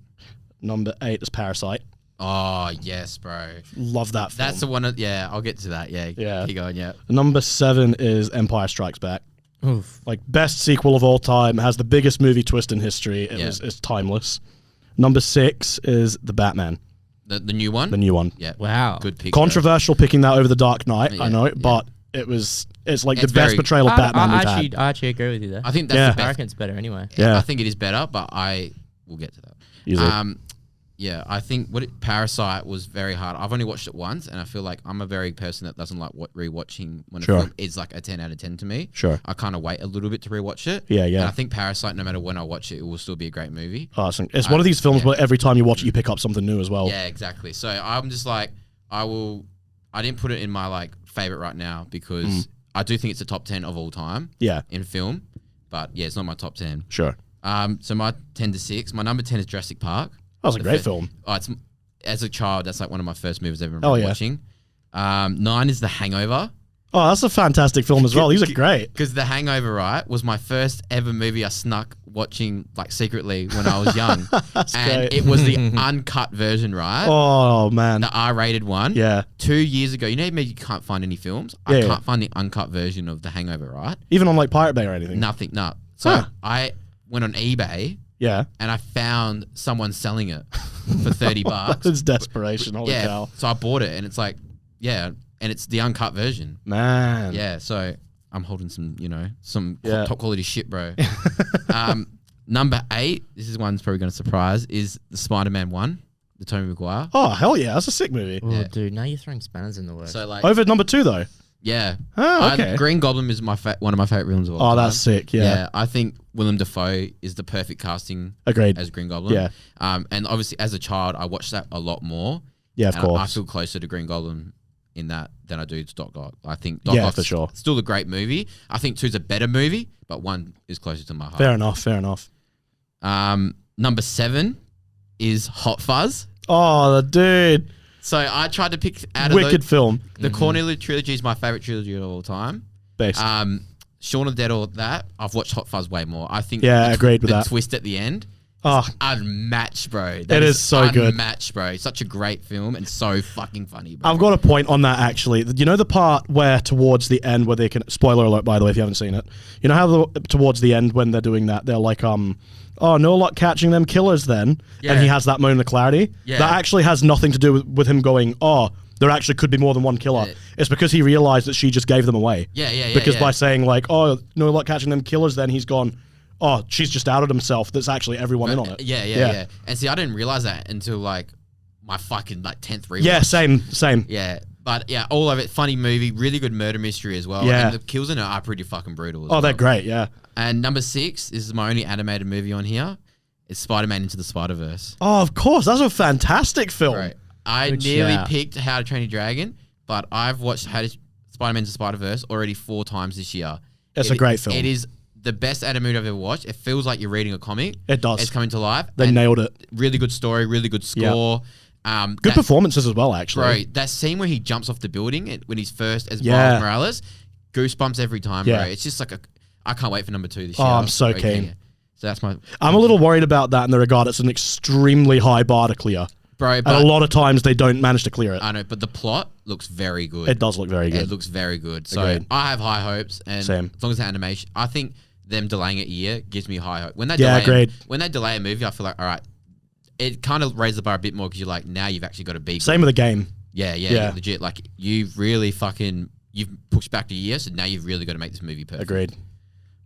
Number 8 is Parasite. Oh, yes, bro. Love that film. That's the one. Yeah, I'll get to that. Yeah. Yeah. Keep going, yeah. Number 7 is Empire Strikes Back. Oof. Like best sequel of all time, has the biggest movie twist in history. It's timeless. Number 6 is The Batman, The new one? the new one. Yeah. Wow. Good pick. Controversial picking that over The Dark Knight, Yeah, I know, yeah. but it's like It's the best very- portrayal of Batman we've had. I actually agree with you there. I think that's Yeah. the I best. reckon it's better anyway. Yeah. I think it is better, but I will get to that. Easy. Yeah, I think Parasite was very hard. I've only watched it once, and I feel like I'm a very person that doesn't like rewatching when Sure. a film is like a 10 out of 10 to me. Sure. I kind of wait a little bit to rewatch it. Yeah, yeah. And I think Parasite, no matter when I watch it, it will still be a great movie. Awesome. It's one of these films where every time you watch it, you pick up something new as well. Yeah, exactly. So I'm just like, I didn't put it in my like favorite right now because I do think it's a top 10 of all time Yeah, in film, but yeah, it's not my top 10. sure. So my 10 to 6, my number 10 is Jurassic Park. That was a great film. Oh, it's as a child, that's like one of my first movies I ever Oh, remember yeah. watching. 9 is The Hangover. Oh, that's a fantastic film as well. These are great. Because The Hangover, right, was my first ever movie I snuck watching like secretly when I was young. And great. it was the uncut version, right? Oh, man. The R-rated one. Yeah. 2 years ago, you know maybe you can't find any films? Yeah, I yeah. can't find the uncut version of The Hangover, right? Even on like Pirate Bay or anything. Nothing, no. So Huh. I went on eBay Yeah. and I found someone selling it for $30. That's desperation. Holy Yeah, cow. so I bought it and it's like, yeah, and it's the uncut version. Man. Yeah, so I'm holding some, Yeah. top quality shit, bro. Number 8, this is one's probably going to surprise, is the Spider-Man 1, the Tobey Maguire. Oh, hell yeah. That's a sick movie. Oh, Yeah. dude, now you're throwing spanners in the works. So like, Over number 2, though. yeah. Oh, okay. Green Goblin is one of my favorite films of all Oh, time. that's sick. Yeah. I think Willem Dafoe is the perfect casting Agreed. as Green Goblin. Yeah. And obviously as a child, I watched that a lot more. Yeah, of And I course. feel closer to Green Goblin in that than I do to Doc Ock. I think Doc Yeah, Ock's for sure. still a great movie. I think 2's a better movie, but 1 is closer to my heart. Fair enough. Fair enough. Number 7 is Hot Fuzz. Oh, the dude. So I tried to pick out of Wicked film. the Cornelia trilogy is my favorite trilogy of all time. Based. Shaun of the Dead or that, I've watched Hot Fuzz way more. I think Yeah, agreed with the that. twist at the end, Oh, unmatched, bro. It is so good. Unmatched, bro. Such a great film and so fucking funny, bro. I've got a point on that actually. You know the part where towards the end where they can, spoiler alert by the way if you haven't seen it, you know how towards the end when they're doing that they're like oh, no luck catching them killers then, Yeah. and he has that moment of clarity. Yeah. That actually has nothing to do with him going, oh, there actually could be more than one killer. Yeah. It's because he realized that she just gave them away. Yeah. Because by saying like, oh, no luck catching them killers, then he's gone, oh, she's just outed himself. That's actually everyone in on it. Yeah. And see, I didn't realize that until like my fucking like 10th rewatch. Yeah, same. Yeah. But yeah, all of it, funny movie, really good murder mystery as well. Yeah. And the kills in it are pretty fucking brutal as Oh, well. they're great, yeah. And number 6 is my only animated movie on here. It's Spider-Man Into the Spider-Verse. Oh, of course. That's a fantastic film. Right. I Good nearly shout. picked How to Train Your Dragon, but I've watched Spider-Man Into the Spider-Verse already 4 times this year. It's a great film. It is the best animated movie I've ever watched. It feels like you're reading a comic. It does. It's coming to life. They and nailed it. Really good story, really good score. Good performances as well, actually. Bro, that scene where he jumps off the building when he's first as Miles Morales, goosebumps every time, bro. It's just like I can't wait for number 2 this year. Oh, I'm so keen. Yeah. So that's my... I'm a little worried about that in the regard it's an extremely high bar to clear. Bro, and a lot of times they don't manage to clear it. I know, but the plot looks very good. It does look very good. It looks very good. So Agreed. I have high hopes, and Same. as long as the animation, I think them delaying it a year gives me high hope. When they delay a movie, I feel like, all right, it kind of raises the bar a bit more because you're like, now you've actually got to be Same with the game. Yeah, legit. Like you've really you've pushed back a year, so now you've really got to make this movie perfect. Agreed.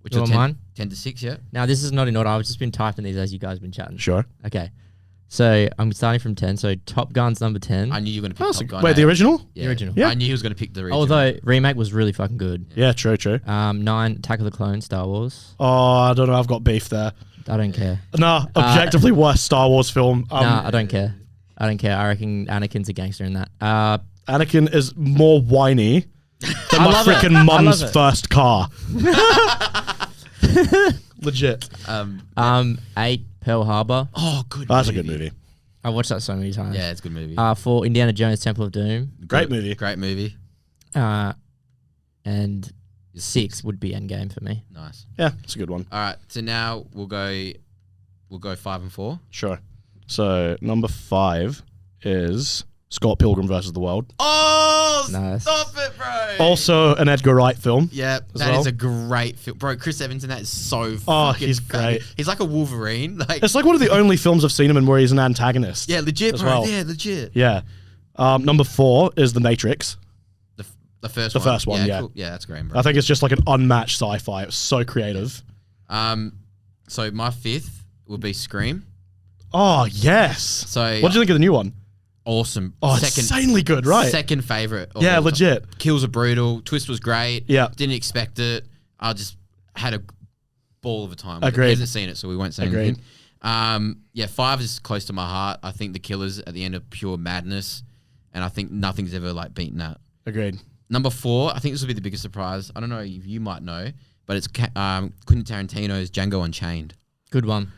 Which is 10 to 6, yeah. Now this is not in order. I've just been typing these as you guys have been chatting. Sure. Okay. So I'm starting from 10. So Top Gun's number 10. I knew you were going to pick Top Gun. Wait, the original? Yeah. The original. Yeah. I knew he was going to pick the original. Although remake was really fucking good. Yeah, true. 9, Attack of the Clones, Star Wars. Oh, I don't know. I've got beef there. I don't care. Nah, objectively worst Star Wars film. Nah, I don't care. I reckon Anakin's a gangster in that. Anakin is more whiny than my freaking mum's first car. Legit. 8, Pearl Harbor. Oh, good. That's a good movie. I watched that so many times. Yeah, it's a good movie. 4, Indiana Jones, Temple of Doom. Great movie. Great movie. And 6 would be Endgame for me. Nice. Yeah, it's a good one. All right, so now we'll go 5 and 4. Sure. So number 5 is Scott Pilgrim versus the World. Oh, nice. Stop it, bro. Also an Edgar Wright film. Yeah, that is a great film. Bro, Chris Evans in that is so fucking he's great. He's like a Wolverine. Like It's like one of the only films I've seen him in where he's an antagonist. Yeah, legit, bro. Well. Yeah, legit. Yeah. Number 4 is The Matrix. The first The one. first one, yeah. Cool. Yeah, that's great, bro. I think it's just like an unmatched sci-fi. It was so creative. So my 5th will be Scream. Oh, yes. So what do you think of the new one? Awesome. Oh, insanely good, right? Second favorite. Yeah, legit. Kills are brutal. Twist was great. Yeah. Didn't expect it. I just had a ball of a time. Agreed. He hasn't seen it, so we won't say Agreed. anything. 5 is close to my heart. I think The Killers at the end are pure madness, and I think nothing's ever like beaten that. Agreed. Number 4, I think this will be the biggest surprise. I don't know if you might know, but it's Quentin Tarantino's Django Unchained. Good one.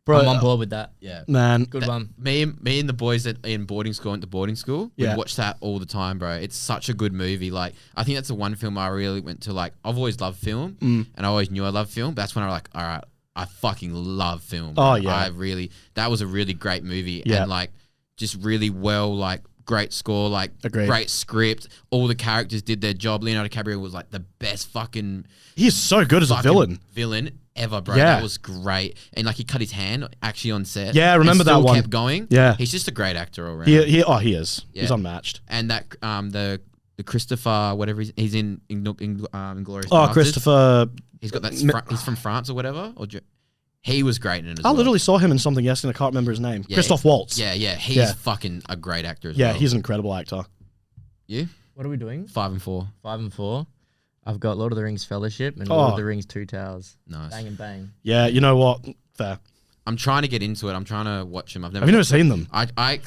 Bro, I'm on board with that. Yeah. Man. Good one. Me and the boys that in boarding school went to boarding school, we watch that all the time, bro. It's such a good movie. Like, I think that's the one film I really went to. Like, I've always loved film, and I always knew I loved film. But that's when I was like, all right, I fucking love film. Oh, yeah. That was a really great movie. Yeah. And, like, just really well, like, great score, like, Agreed. great script. All the characters did their job. Leonardo DiCaprio was, like, the best fucking... He's so good as a villain. Villain ever, bro. Yeah. That was great. And, like, he cut his hand actually on set. Yeah, I remember and still that one. kept going. Yeah. He's just a great actor all around. He is. Yeah. He's unmatched. And that the Christopher whatever he's in Inglourious Oh, Bastards. Christopher. He's got that. He's from France or whatever. He was great in it as I well. literally saw him in something yesterday. I can't remember his name. Yeah, Christoph Waltz. Yeah. He's fucking a great actor as well. Yeah, he's an incredible actor. You? What are we doing? 5 and 4. 5 and 4. I've got Lord of the Rings Fellowship and Lord of the Rings Two Towers. Nice. Bang and bang. Yeah, you know what? Fair. I'm trying to get into it. I'm trying to watch them. Have you never seen them? I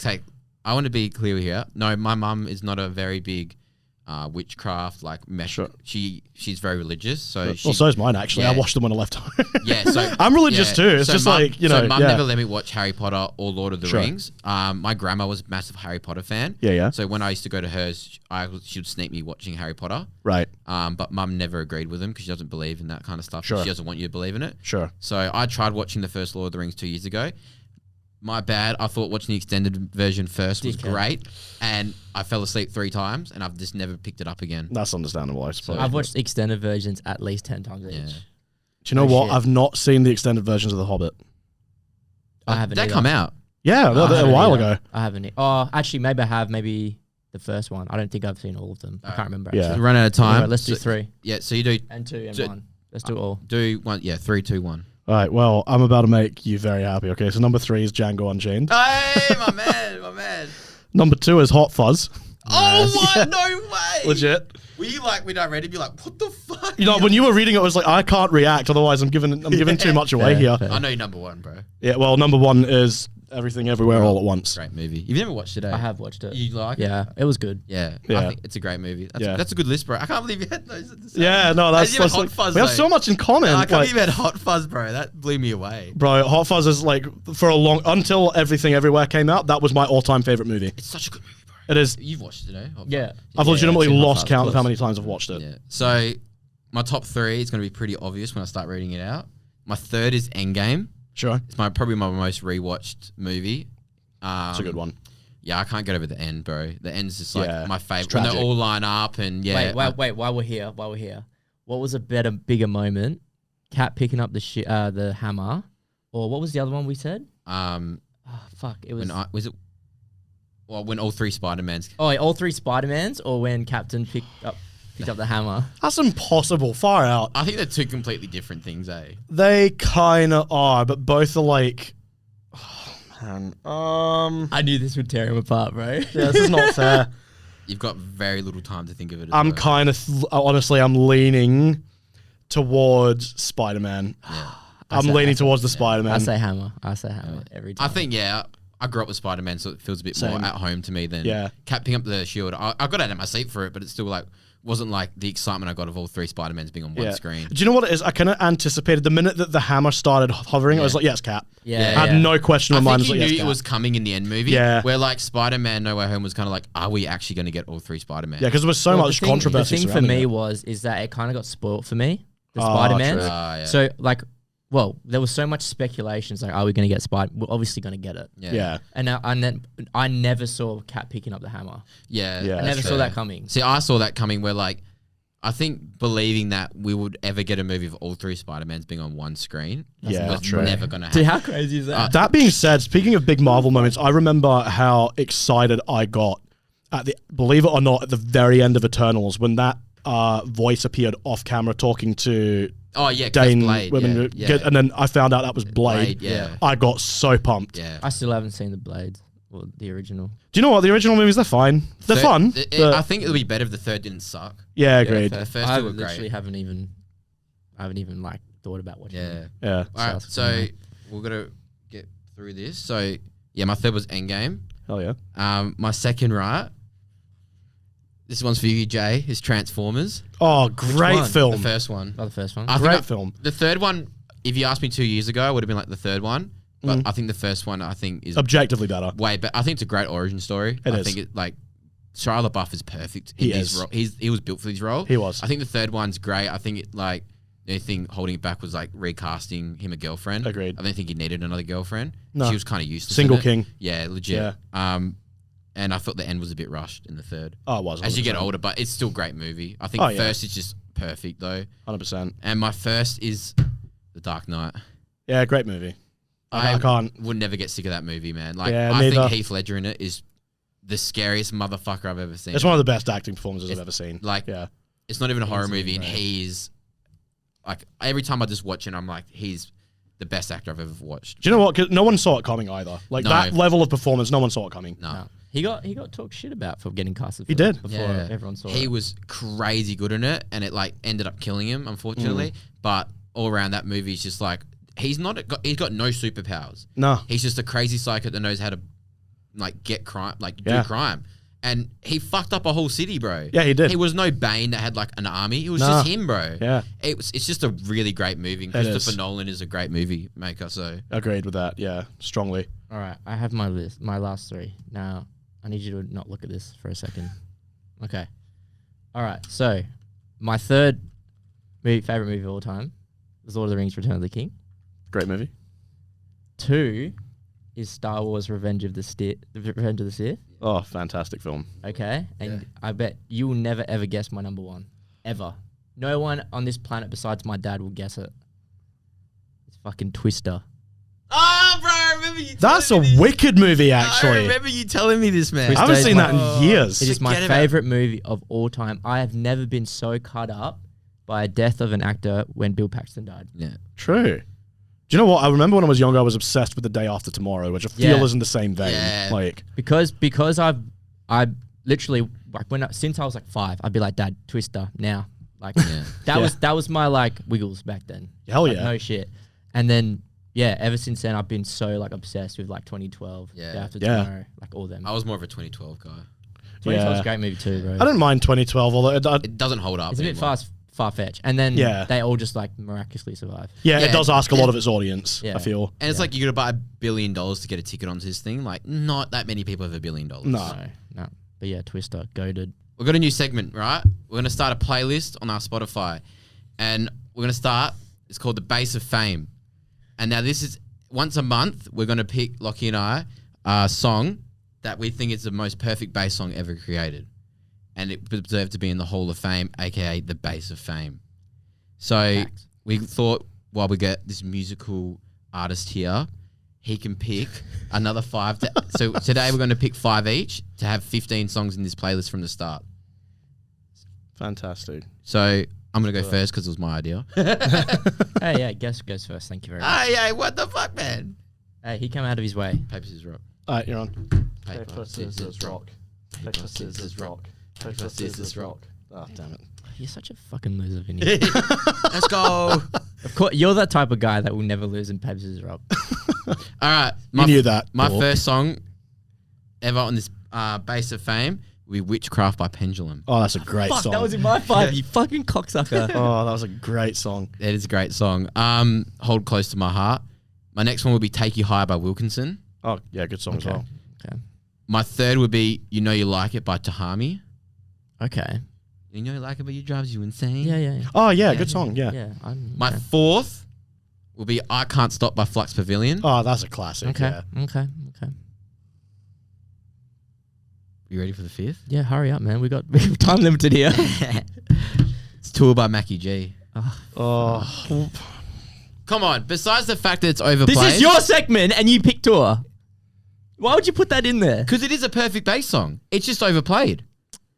want to be clear here. No, my mum is not a very big witchcraft Sure. She's very religious, so Well, so is mine actually. Yeah. I watched them when I left home. Yeah, so I'm religious too. It's so just mum, like, you know. So mum yeah. never let me watch Harry Potter or Lord of the Sure. Rings. My grandma was a massive Harry Potter fan. Yeah. So when I used to go to hers, she would sneak me watching Harry Potter. Right. But mum never agreed with him because she doesn't believe in that kind of stuff. Sure. She doesn't want you to believe in it. Sure. So I tried watching the first Lord of the Rings 2 years ago. My bad. I thought watching the extended version first was great, and I fell asleep 3 times, and I've just never picked it up again. That's understandable, I suppose. I've watched extended versions at least 10 times each. Yeah. Do you know what? Shit. I've not seen the extended versions of The Hobbit. I haven't. That come out? Yeah, a while ago. I haven't. Oh, actually, maybe I have. Maybe the first one. I don't think I've seen all of them. I can't remember. Yeah. Actually. We run out of time. Right, let's do 3. Yeah, so you do... And 2 and 1. Let's do it all. Do 1. Yeah, 3, 2, 1. All right, well, I'm about to make you very happy. Okay, so number 3 is Django Unchained. Hey, my man. Number 2 is Hot Fuzz. Oh, what? Yeah. No way. Legit. Were you like, when I read it, be like, what the fuck? You know, when you were reading it, I was like, I can't react, otherwise I'm giving too much away here. I know you're number 1, bro. Yeah, well, number 1 is Everything Everywhere All at Once. Great movie. You've never watched it, eh? I have watched it. You like it? Yeah, it was good. Yeah. Yeah. I think it's a great movie. That's a good list, bro. I can't believe you had those at the same Yeah, time. no, that's Hot like, Fuzz, we have though. so much in common. I can't like, believe you had Hot Fuzz, bro. That blew me away. bro, Hot Fuzz is like for a long until Everything Everywhere came out. That was my all-time favorite movie. It's such a good movie, bro. It is. You've watched it, eh? Hot Yeah. Fuzz? I've legitimately it's in Hot lost Fuzz, count of how course. many times I've watched it. Yeah. So my top 3 is going to be pretty obvious when I start reading it out. My 3rd is Endgame. Sure, It's probably my most rewatched movie. it's a good one. Yeah, I can't get over the end, bro. The end's just like my favorite. When tragic. they all line up and Wait. While we're here, what was a bigger moment? Cat picking up the hammer, or what was the other one we said? Oh, Fuck, it was. when all 3 Spider-Mans. All 3 Spider-Mans, or when Captain picked up the hammer. That's impossible. Far out. I think they're 2 completely different things, eh? They kind of are, but both are like. Oh, man. I knew this would tear him apart, bro. Yeah, this is not fair. You've got very little time to think of it. I'm kind of honestly, I'm leaning towards Spider-Man. Yeah. I'm leaning towards the Spider-Man. I say hammer every time. I think I grew up with Spider-Man, so it feels a bit more Same. at home to me than Yeah. Cap picking up the shield. I got out of my seat for it, but it still like wasn't like the excitement I got of all 3 Spider-Mans being on one screen. Do you know what it is? I kind of anticipated the minute that the hammer started hovering. I was like, yes, Cap. Yeah. I had no question in my I mind. think I you was like, knew yes, it Cap. was coming in the end movie. Yeah. Where like Spider-Man No Way Home was kind of like, are we actually going to get all 3 Spider-Man? Yeah, because there was so much controversy. The thing for surrounding me it. is that it kind of got spoiled for me, the Oh, Spider-Man. true. Yeah. So like, well, there was so much speculation. It's like, are we going to get Spider? We're obviously going to get it. Yeah. And then I never saw Cat picking up the hammer. Yeah. Yeah. I never that's saw true. that coming. See, I saw that coming where like, I think believing that we would ever get a movie of all 3 Spider-Mans being on one screen Yeah, was true. never going to happen. Dude, how crazy is that? That being said, speaking of big Marvel moments, I remember how excited I got at believe it or not, at the very end of Eternals when that voice appeared off camera talking to Oh yeah, 'cause Dane Blade. women, Yeah. and then I found out that was Blade. Yeah. I got so pumped. Yeah. I still haven't seen the Blades or the original. Do you know what? The original movies, they're fine. They're fun. I think it'll be better if the 3rd didn't suck. Yeah, agreed. The first I 2 were literally great. haven't even like thought about watching. Yeah. Them. Yeah. All right, so we're gonna get through this. So yeah, my 3rd was Endgame. Hell yeah. My 2nd, right? This one's for you, Jay. Is Transformers. Oh, great one? film. The first one. Oh, the first one. I think Great film. The 3rd one, if you asked me 2 years ago, I would have been like the 3rd one. But I think the first one, I think, is Objectively better. way better. I think it's a great origin story. It I is. think it like Shia LaBeouf is perfect. He in his is. role. He was built for his role. He was. I think the 3rd one's great. I think it like the only thing holding it back was like recasting him a girlfriend. Agreed. I don't think he needed another girlfriend. No. She was kind of useless. Single in it. king. Yeah, legit. Yeah. And I thought the end was a bit rushed in the 3rd. Oh, it was. 100%. As you get older, but it's still a great movie. I think Oh, yeah. first is just perfect though. 100%. And my first is The Dark Knight. Yeah, great movie. I can't. Would never get sick of that movie, man. Like Yeah, I neither. think Heath Ledger in it is the scariest motherfucker I've ever seen. It's one of the best acting performances I've It's ever seen. like- yeah. It's not even a horror Easily, movie, and right. he's like every time I just watch it, I'm like, he's the best actor I've ever watched. Do you know what? 'Cause no one saw it coming either. Like No. that level of performance, no one saw it coming. No. No. He got talked shit about for getting casted. He for did. it before Yeah. everyone saw it. He was crazy good in it, and it like ended up killing him, unfortunately. But all around that movie, is just like he's got no superpowers. No. He's just a crazy psycho that knows how to like get crime, like Yeah. do crime. And he fucked up a whole city, bro. Yeah, he did. He was no Bane that had like an army. It was Nah. just him, bro. Yeah. It's just a really great movie. And It Christopher is. Nolan is a great movie maker. So Agreed with that. Yeah. Strongly. All right, I have my list, my last 3. Now, I need you to not look at this for a second. Okay. All right, so my 3rd favorite movie of all time is Lord of the Rings: Return of the King. Great movie. 2 is Star Wars: Revenge of the Sith. Oh, fantastic film. Okay, and I bet you will never ever guess my number 1, ever. No one on this planet besides my dad will guess it. It's fucking Twister. oh, bro, I remember you. That's a wicked movie, actually. I remember you telling me this, man. I haven't Twister seen is that my- in years. It is my Forget about- favorite movie of all time. I have never been so cut up by a death of an actor when Bill Paxton died. Yeah. True. Do you know what? I remember when I was younger, I was obsessed with The Day After Tomorrow, which I feel Yeah. is in the same vein. Yeah. Like, Because I literally like since I was like 5, I'd be like, Dad, Twister now. Like Yeah. that was my like Wiggles back then. hell Like, yeah. no shit. And then yeah, ever since then I've been so like obsessed with like 2012, Yeah. Day After Yeah. Tomorrow, like all them. I was more of a 2012 guy. 2012 is Yeah. a great movie too, bro. I don't mind 2012, although It doesn't hold up. It's a bit anymore. far-fetched, and then Yeah. they all just like miraculously survive. yeah, Yeah, it does ask a lot of its audience. Yeah. I feel. And it's like you got to buy $1 billion to get a ticket onto this thing. Like, not that many people have $1 billion. No. No. But yeah, Twister, goated. We've got a new segment, right? We're going to start a playlist on our Spotify. And we're going to start, it's called The Base of Fame. And now this is, once a month, we're going to pick, Lockie and I, a song that we think is the most perfect bass song ever created. And it deserved to be in the Hall of Fame, aka the Base of Fame. So Facts. we thought, while we get this musical artist here, he can pick another 5. So today we're going to pick 5 each to have 15 songs in this playlist from the start. Fantastic. So I'm going to go first because it was my idea. Hey, yeah, guess goes first. Thank you very much. Hey, what the fuck, man? Hey, he came out of his way. Paper, scissors, rock. All right, you're on. Paper, scissors, rock. Paper, scissors, rock. Paper, scissors, rock. Oh, damn it. You're such a fucking loser, Vinny. Let's go. Of course, you're that type of guy that will never lose in Paper, Scissors, Rock. All right. You knew that. My Paul. first song ever on this Base of Fame will be Witchcraft by Pendulum. Oh, that's a great Fuck, song. that was in my 5, you fucking cocksucker. Oh, that was a great song. It is a great song. Hold Close to My Heart. My next one will be Take You High by Wilkinson. Oh, yeah, good song as well. Okay. My third would be You Know You Like It by Tahami. Okay. You know you like it, but it drives you insane. Yeah. Oh, yeah, good song. Yeah. Yeah. My fourth will be I Can't Stop by Flux Pavilion. Oh, that's a classic. Okay. Yeah. Okay. You ready for the fifth? Yeah, hurry up, man. We got time limited here. It's Tour by Mackie G. Oh, Come on. Besides the fact that it's overplayed. This is your segment, and you picked Tour. Why would you put that in there? Because it is a perfect bass song. It's just overplayed.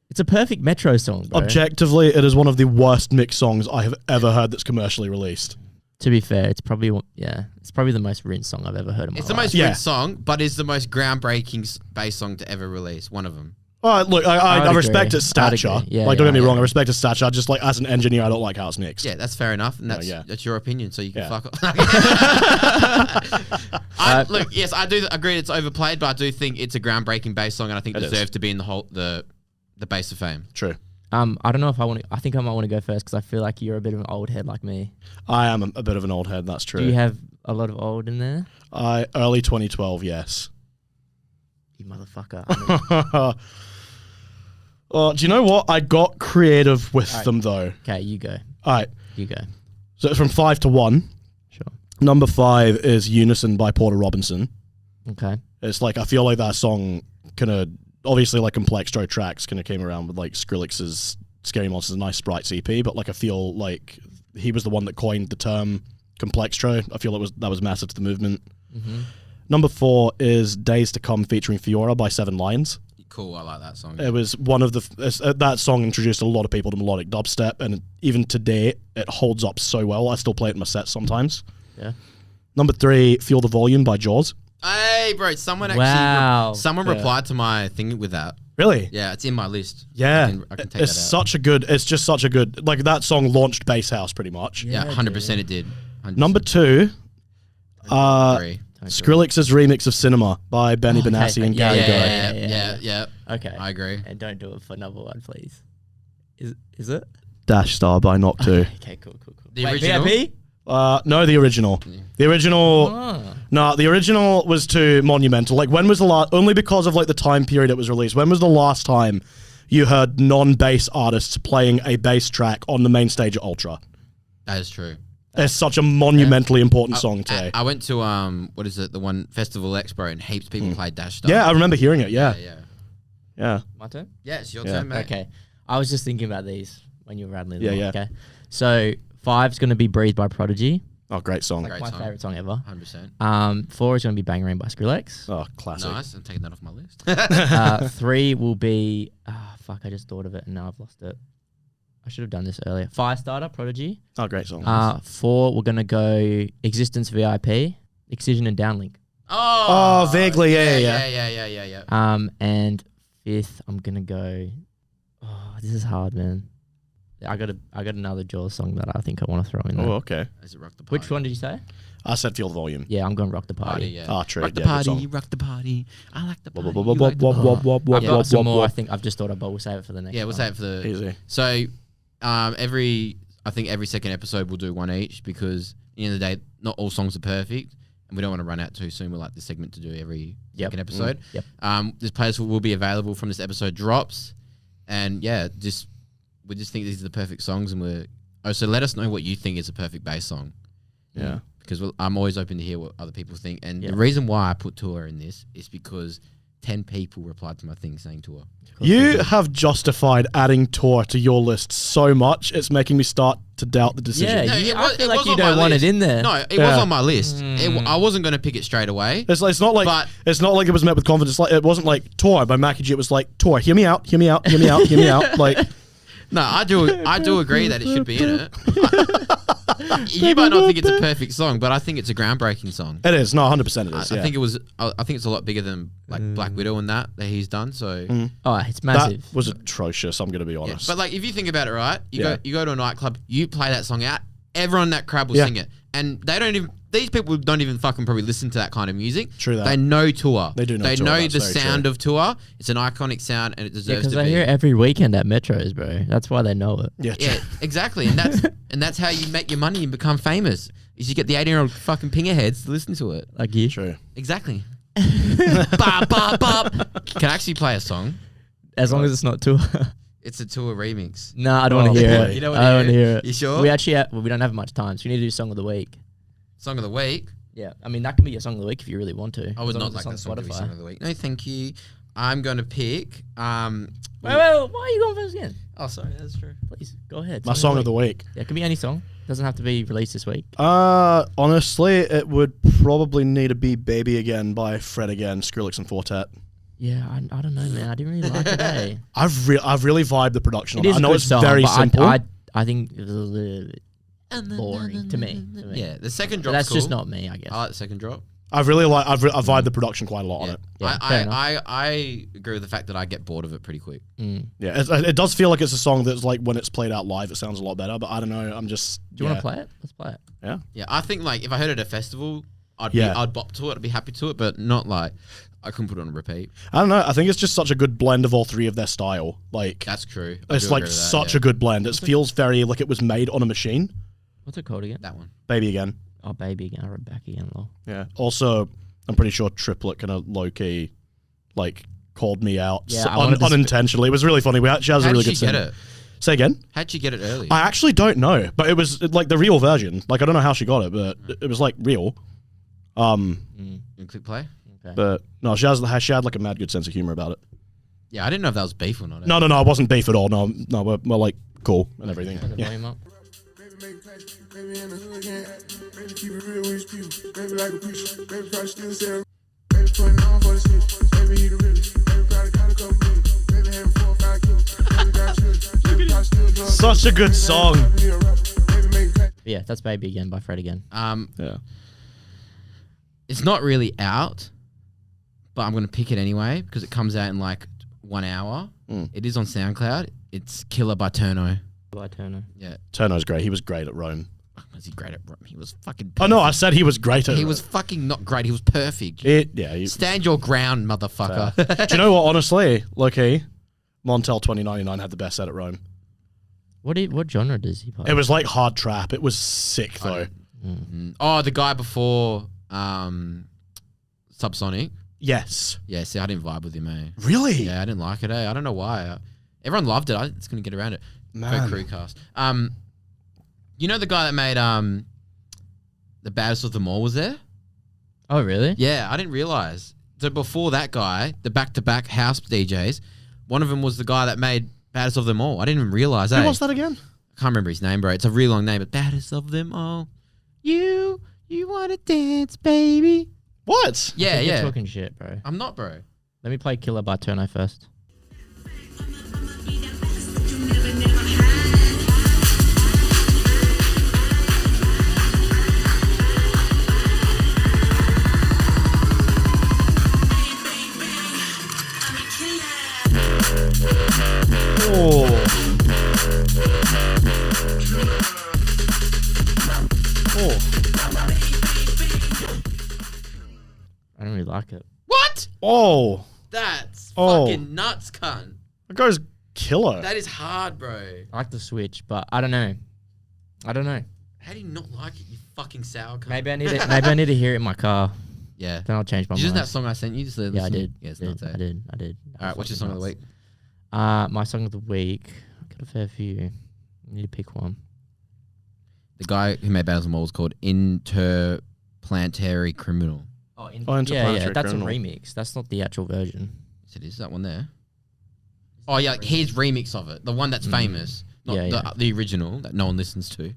It's a perfect Metro song, bro. objectively, it is one of the worst mixed songs I have ever heard that's commercially released. To be fair, it's probably the most rinsed song I've ever heard in my It's life. the most Yeah. rinsed song, but it's the most groundbreaking bass song to ever release. One of them. Oh, look, I would respect agree. its stature. I'd agree. Yeah, like, don't get me yeah. wrong, I respect its stature. Just like as an engineer, I don't like how it's mixed. Yeah, that's fair enough. And that's, yeah. that's your opinion, so you can Yeah. fuck off. Look, yes, I do agree it's overplayed, but I do think it's a groundbreaking bass song, and I think it It is. deserves to be in the Base of Fame. True. I don't know if I want to. I think I might want to go first because I feel like you're a bit of an old head like me. I am a bit of an old head, that's true. Do you have a lot of old in there? Early 2012, yes. You motherfucker. Do you know what? I got creative with them, though. Okay, you go. All right. You go. So it's from 5 to 1. Sure. Number 5 is Unison by Porter Robinson. Okay. It's like, I feel like that song kind of, obviously, like Complextro tracks kind of came around with like Skrillex's Scary Monsters, Nice Sprites EP, but like I feel like he was the one that coined the term Complextro. I feel that was massive to the movement. Mm-hmm. Number 4 is Days to Come featuring Fiora by 7 Lions. Cool, I like that song. It was one of the that song introduced a lot of people to melodic dubstep, and even today it holds up so well. I still play it in my set sometimes. Yeah. Number 3, Feel the Volume by Jaws. Hey, bro, someone Wow. actually replied to my thing with that. Really? Yeah, it's in my list. Yeah. I can take It's that out. it's just such a good, like that song launched Bass House pretty much. Yeah, 100% it did. 100%. Number 2, Agree. Skrillex's remix of Cinema by Benny Okay, Benassi and yeah, Gary Yeah, Gray. yeah. Okay. I agree. And don't do it for number 1, please. Is it? Dash Star by Knock 2. Okay, cool. The Wait, original? VIP? No, the original. The original. Oh. No, the original was too monumental. Like, when was the last? Only because of like the time period it was released. When was the last time you heard non-bass artists playing a bass track on the main stage at Ultra? That is true. It's such a monumentally important song today. I went to what is it? The one Festival Expo, and heaps of people played Dash Star. Yeah, I remember hearing it. Yeah, yeah. My turn? Yeah, it's your Yeah. turn, mate. Okay. I was just thinking about these when you were rattling them Yeah, off, yeah. Okay. So 5's going to be Breathe by Prodigy. Oh, great song. Great My song. favorite song ever. 100%. 4 is going to be Bang Rain by Skrillex. Oh, classic. Nice. I'm taking that off my list. 3 will be fuck, I just thought of it and now I've lost it. I should have done this earlier. Firestarter, Prodigy. Oh, great song. 4, we're going to go Existence VIP, Excision and Downlink. Oh, vaguely, yeah. And 5th, I'm going to go, oh, this is hard, man. I got another Jaws song that I think I want to throw in there. Oh, okay. Is it Rock the Party? Which one did you say? I said Feel the Volume. Yeah, I'm going Rock the Party. Yeah. Ah, true. Rock the Yeah, good party, song. rock the party. I like the party. Wop, wop, you like the wop, party. wop, wop, wop, I've got some wop, more. wop. I think I've just thought of, but we'll save it for the next. Yeah, we'll one. say it for the. Easy. So, I think every second episode we'll do one each because at the end of the day, not all songs are perfect, and we don't want to run out too soon. We like this segment to do every second episode. Yep. This playlist will be available from this episode drops, and yeah, we just think these are the perfect songs, and so let us know what you think is a perfect bass song. Yeah. Because I'm always open to hear what other people think, and the reason why I put Tour in this is because 10 people replied to my thing saying Tour. You have justified adding Tour to your list so much, it's making me start to doubt the decision. Yeah, No, I feel like was you on don't my want list. it in there. No, it was on my list. I wasn't going to pick it straight away. It's not like But- it's not like it was met with confidence. Like it wasn't like Tour by Mackie G. It was like Tour. Hear me out. Hear me out. Hear me out. Hear me out. Like No, I do agree that it should be in it. You might not think it's a perfect song, but I think it's a groundbreaking song. it is. No, 100% it is. I think it was. I think it's a lot bigger than like Black Widow and that he's done. So, Oh, it's that massive. was atrocious. I'm going to be yeah. honest. But like, if you think about it, right? You Yeah. go to a nightclub, you play that song out, everyone in that crowd will Yeah. sing it, and they don't even. These people don't even fucking probably listen to that kind of music. True that. They know Tour. They do know They Tour, know that's the very sound true. of Tour. It's an iconic sound, and it Yeah, deserves because to I be. hear it every weekend at Metros, bro. That's why they know it. yeah, Yeah, exactly, and that's how you make your money and become famous. Is you get the 18-year-old fucking pinger heads to listen to it. Like you. true. Exactly. Bop, bop, bop. Can I actually play a song? As long as it's not Tour. It's a Tour remix. No, I don't Oh, want to hear boy. it. You don't I wanna don't want to hear hear it? it. You sure? We actually we don't have much time, so we need to do Song of the Week. Song of the week. Yeah, I mean that can be your Song of the Week if you really want to. I would as long not as like it's that on song to be Spotify. Song of the week. No, thank you. I'm going to pick. Wait, why are you going first again? Oh, sorry, that's true. Please go ahead. My song of the week. Yeah, it can be any song. Doesn't have to be released this week. Honestly, it would probably need to be "Baby Again" by Fred Again, Skrillex and Fortet. Yeah, I don't know, man. I didn't really like it. Eh? I've really vibed the production. It on is I a know good it's song, very but simple. I think it was a little bit boring to me. Yeah, the second But drop. that's just not me, I guess. I like the second drop. I've vibed the production quite a lot on Yeah. it. Yeah, fair enough. I agree with the fact that I get bored of it pretty quick. Mm. Yeah, it does feel like it's a song that's like when it's played out live, it sounds a lot better. But I don't know. I'm just. Do you want to play it? Let's play it. Yeah. Yeah, I think like if I heard it at a festival, I'd bop to it. I'd be happy to it, but not like I couldn't put it on repeat. I don't know. I think it's just such a good blend of all three of their style. Like That's true. it's like such a good blend. It feels very like it was made on a machine. What's it called again? that one. Baby Again. Oh, Baby Again. I wrote back again. Lol. Yeah. Also, I'm pretty sure Triplet kind of low key, like called me out Yeah, I wanted to unintentionally. It was really funny. She has a How really did good she get singer. it? Say again. How'd she get it early? I actually don't know, but it was like the real version. Like I don't know how she got it, but it was like real. You click play. Okay. But no, she had like a mad good sense of humor about it. Yeah, I didn't know if that was beef or not. No, it wasn't beef at all. No, we're like cool and everything. Turn the Yeah. volume up. Baby make it classy, baby in the hood can't act. Baby keep it real with his people, baby like a preacher, baby probably still sell. Baby putting on for the switch, baby he the realest, baby probably got a couple million, baby having 4 or 5 kilos, baby got children, baby probably still drunk. Such a good song. Baby make it classy. But yeah, that's Baby Again by Fred Again. Yeah. It's not really out, but I'm gonna pick it anyway because it comes out in like 1 hour. It is on SoundCloud. It's Killer by Turno. By Turner. Yeah. Turno's great. He was great at Rome. Was he great at Rome? He was fucking Oh no, I said he was great at He Rome. was fucking not great. He was perfect. Yeah. Stand your ground, motherfucker. Do you know what? Honestly, low-key, Montel 2099 had the best set at Rome. What genre does he play? It was like hard trap. It was sick though. Oh, the guy before Subsonic. Yes. Yeah, see, I didn't vibe with him, eh? Really? Yeah, I didn't like it, eh? I don't know why. Everyone loved it. I just couldn't get around it. Man. Go Crewcast. You know the guy that made the Baddest of Them All was there? Oh, really? Yeah, I didn't realize. So before that guy, the back-to-back house DJs, one of them was the guy that made Baddest of Them All. I didn't even realize. Who was that again? I can't remember his name, bro. It's a really long name, but Baddest of Them All. You want to dance, baby? What? Yeah, I think yeah. You're talking shit, bro. I'm not, bro. Let me play Killer by Turno first. like it. What? Oh, That's Oh. fucking nuts, cunt. that guy's killer. That is hard, bro. I like the Switch, but I don't know. How do you not like it, you fucking sour cunt? Maybe I need it. Maybe I need to hear it in my car. Yeah. Then I'll change my Did you mind. listen to that song I sent you? Just Yeah, I listen? did. Yeah, it's Did. nuts, eh? I did. All right, what's your song of the week? My song of the week. I've got a fair few. I need to pick one. The guy who made Battles and Walls called Interplanetary Criminal. Interplanetary That's Criminal. a remix. That's not the actual version. Yes, it is. That one there. Oh, yeah, like his remix of it. The one that's famous. Not the original that no one listens to.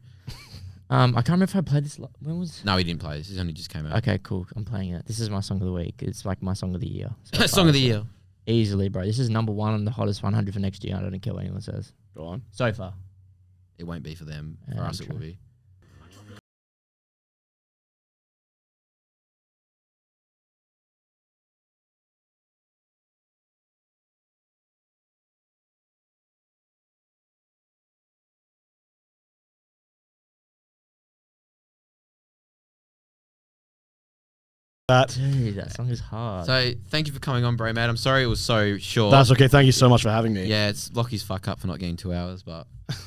I can't remember if I played this. When was? No, he didn't play this. This only just came out. Okay, cool. I'm playing it. This is my song of the week. It's like my song of the year. So Song of the year. Easily, bro. This is number 1 on the hottest 100 for next year. I don't care what anyone says. Go on. So far. It won't be for them. For Yeah, us, it true. will be. Dude, that song is hard. So, thank you for coming on, bro, man. I'm sorry it was so short. That's okay. Thank you so much for having me. Yeah, it's Lockie's fuck up for not getting 2 hours, but...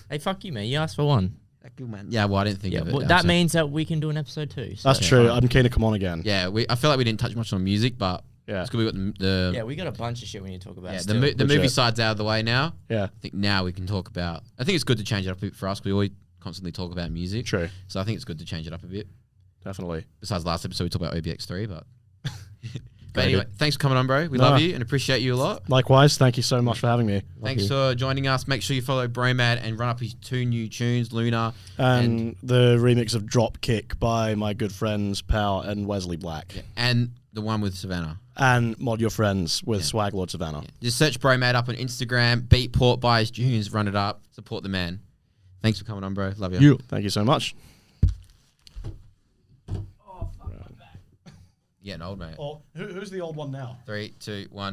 Hey, fuck you, man. You asked for one. Good, man. Yeah, well, I didn't think of it. Well, that means that we can do an episode 2. So. That's true. I'm keen to come on again. Yeah, I feel like we didn't touch much on music, but Yeah. it's good we got the Yeah, we got a bunch of shit we need to talk about. yeah, still. the movie shit. side's out of the way now. Yeah. I think now we can talk about... I think it's good to change it up a bit for us. We always constantly talk about music. True. So I think it's good to change it up a bit. Definitely. Besides last episode, we talked about OBX3, but... But Very anyway, good. thanks for coming on, bro. We No. love you and appreciate you a lot. Likewise. Thank you so much for having me. Thanks for joining us. Make sure you follow Bromad and run up his 2 new tunes, Luna. And the remix of Drop Kick by my good friends Pal and Wesley Black. And the one with Savannah. And Mod Your Friends with Swag Lord Savannah. Yeah. Just search Bromad up on Instagram. Beatport, buy his tunes, run it up. Support the man. Thanks for coming on, bro. Love you. Thank you so much. You're getting old, mate. Oh, who's the old one now? 3, 2, 1.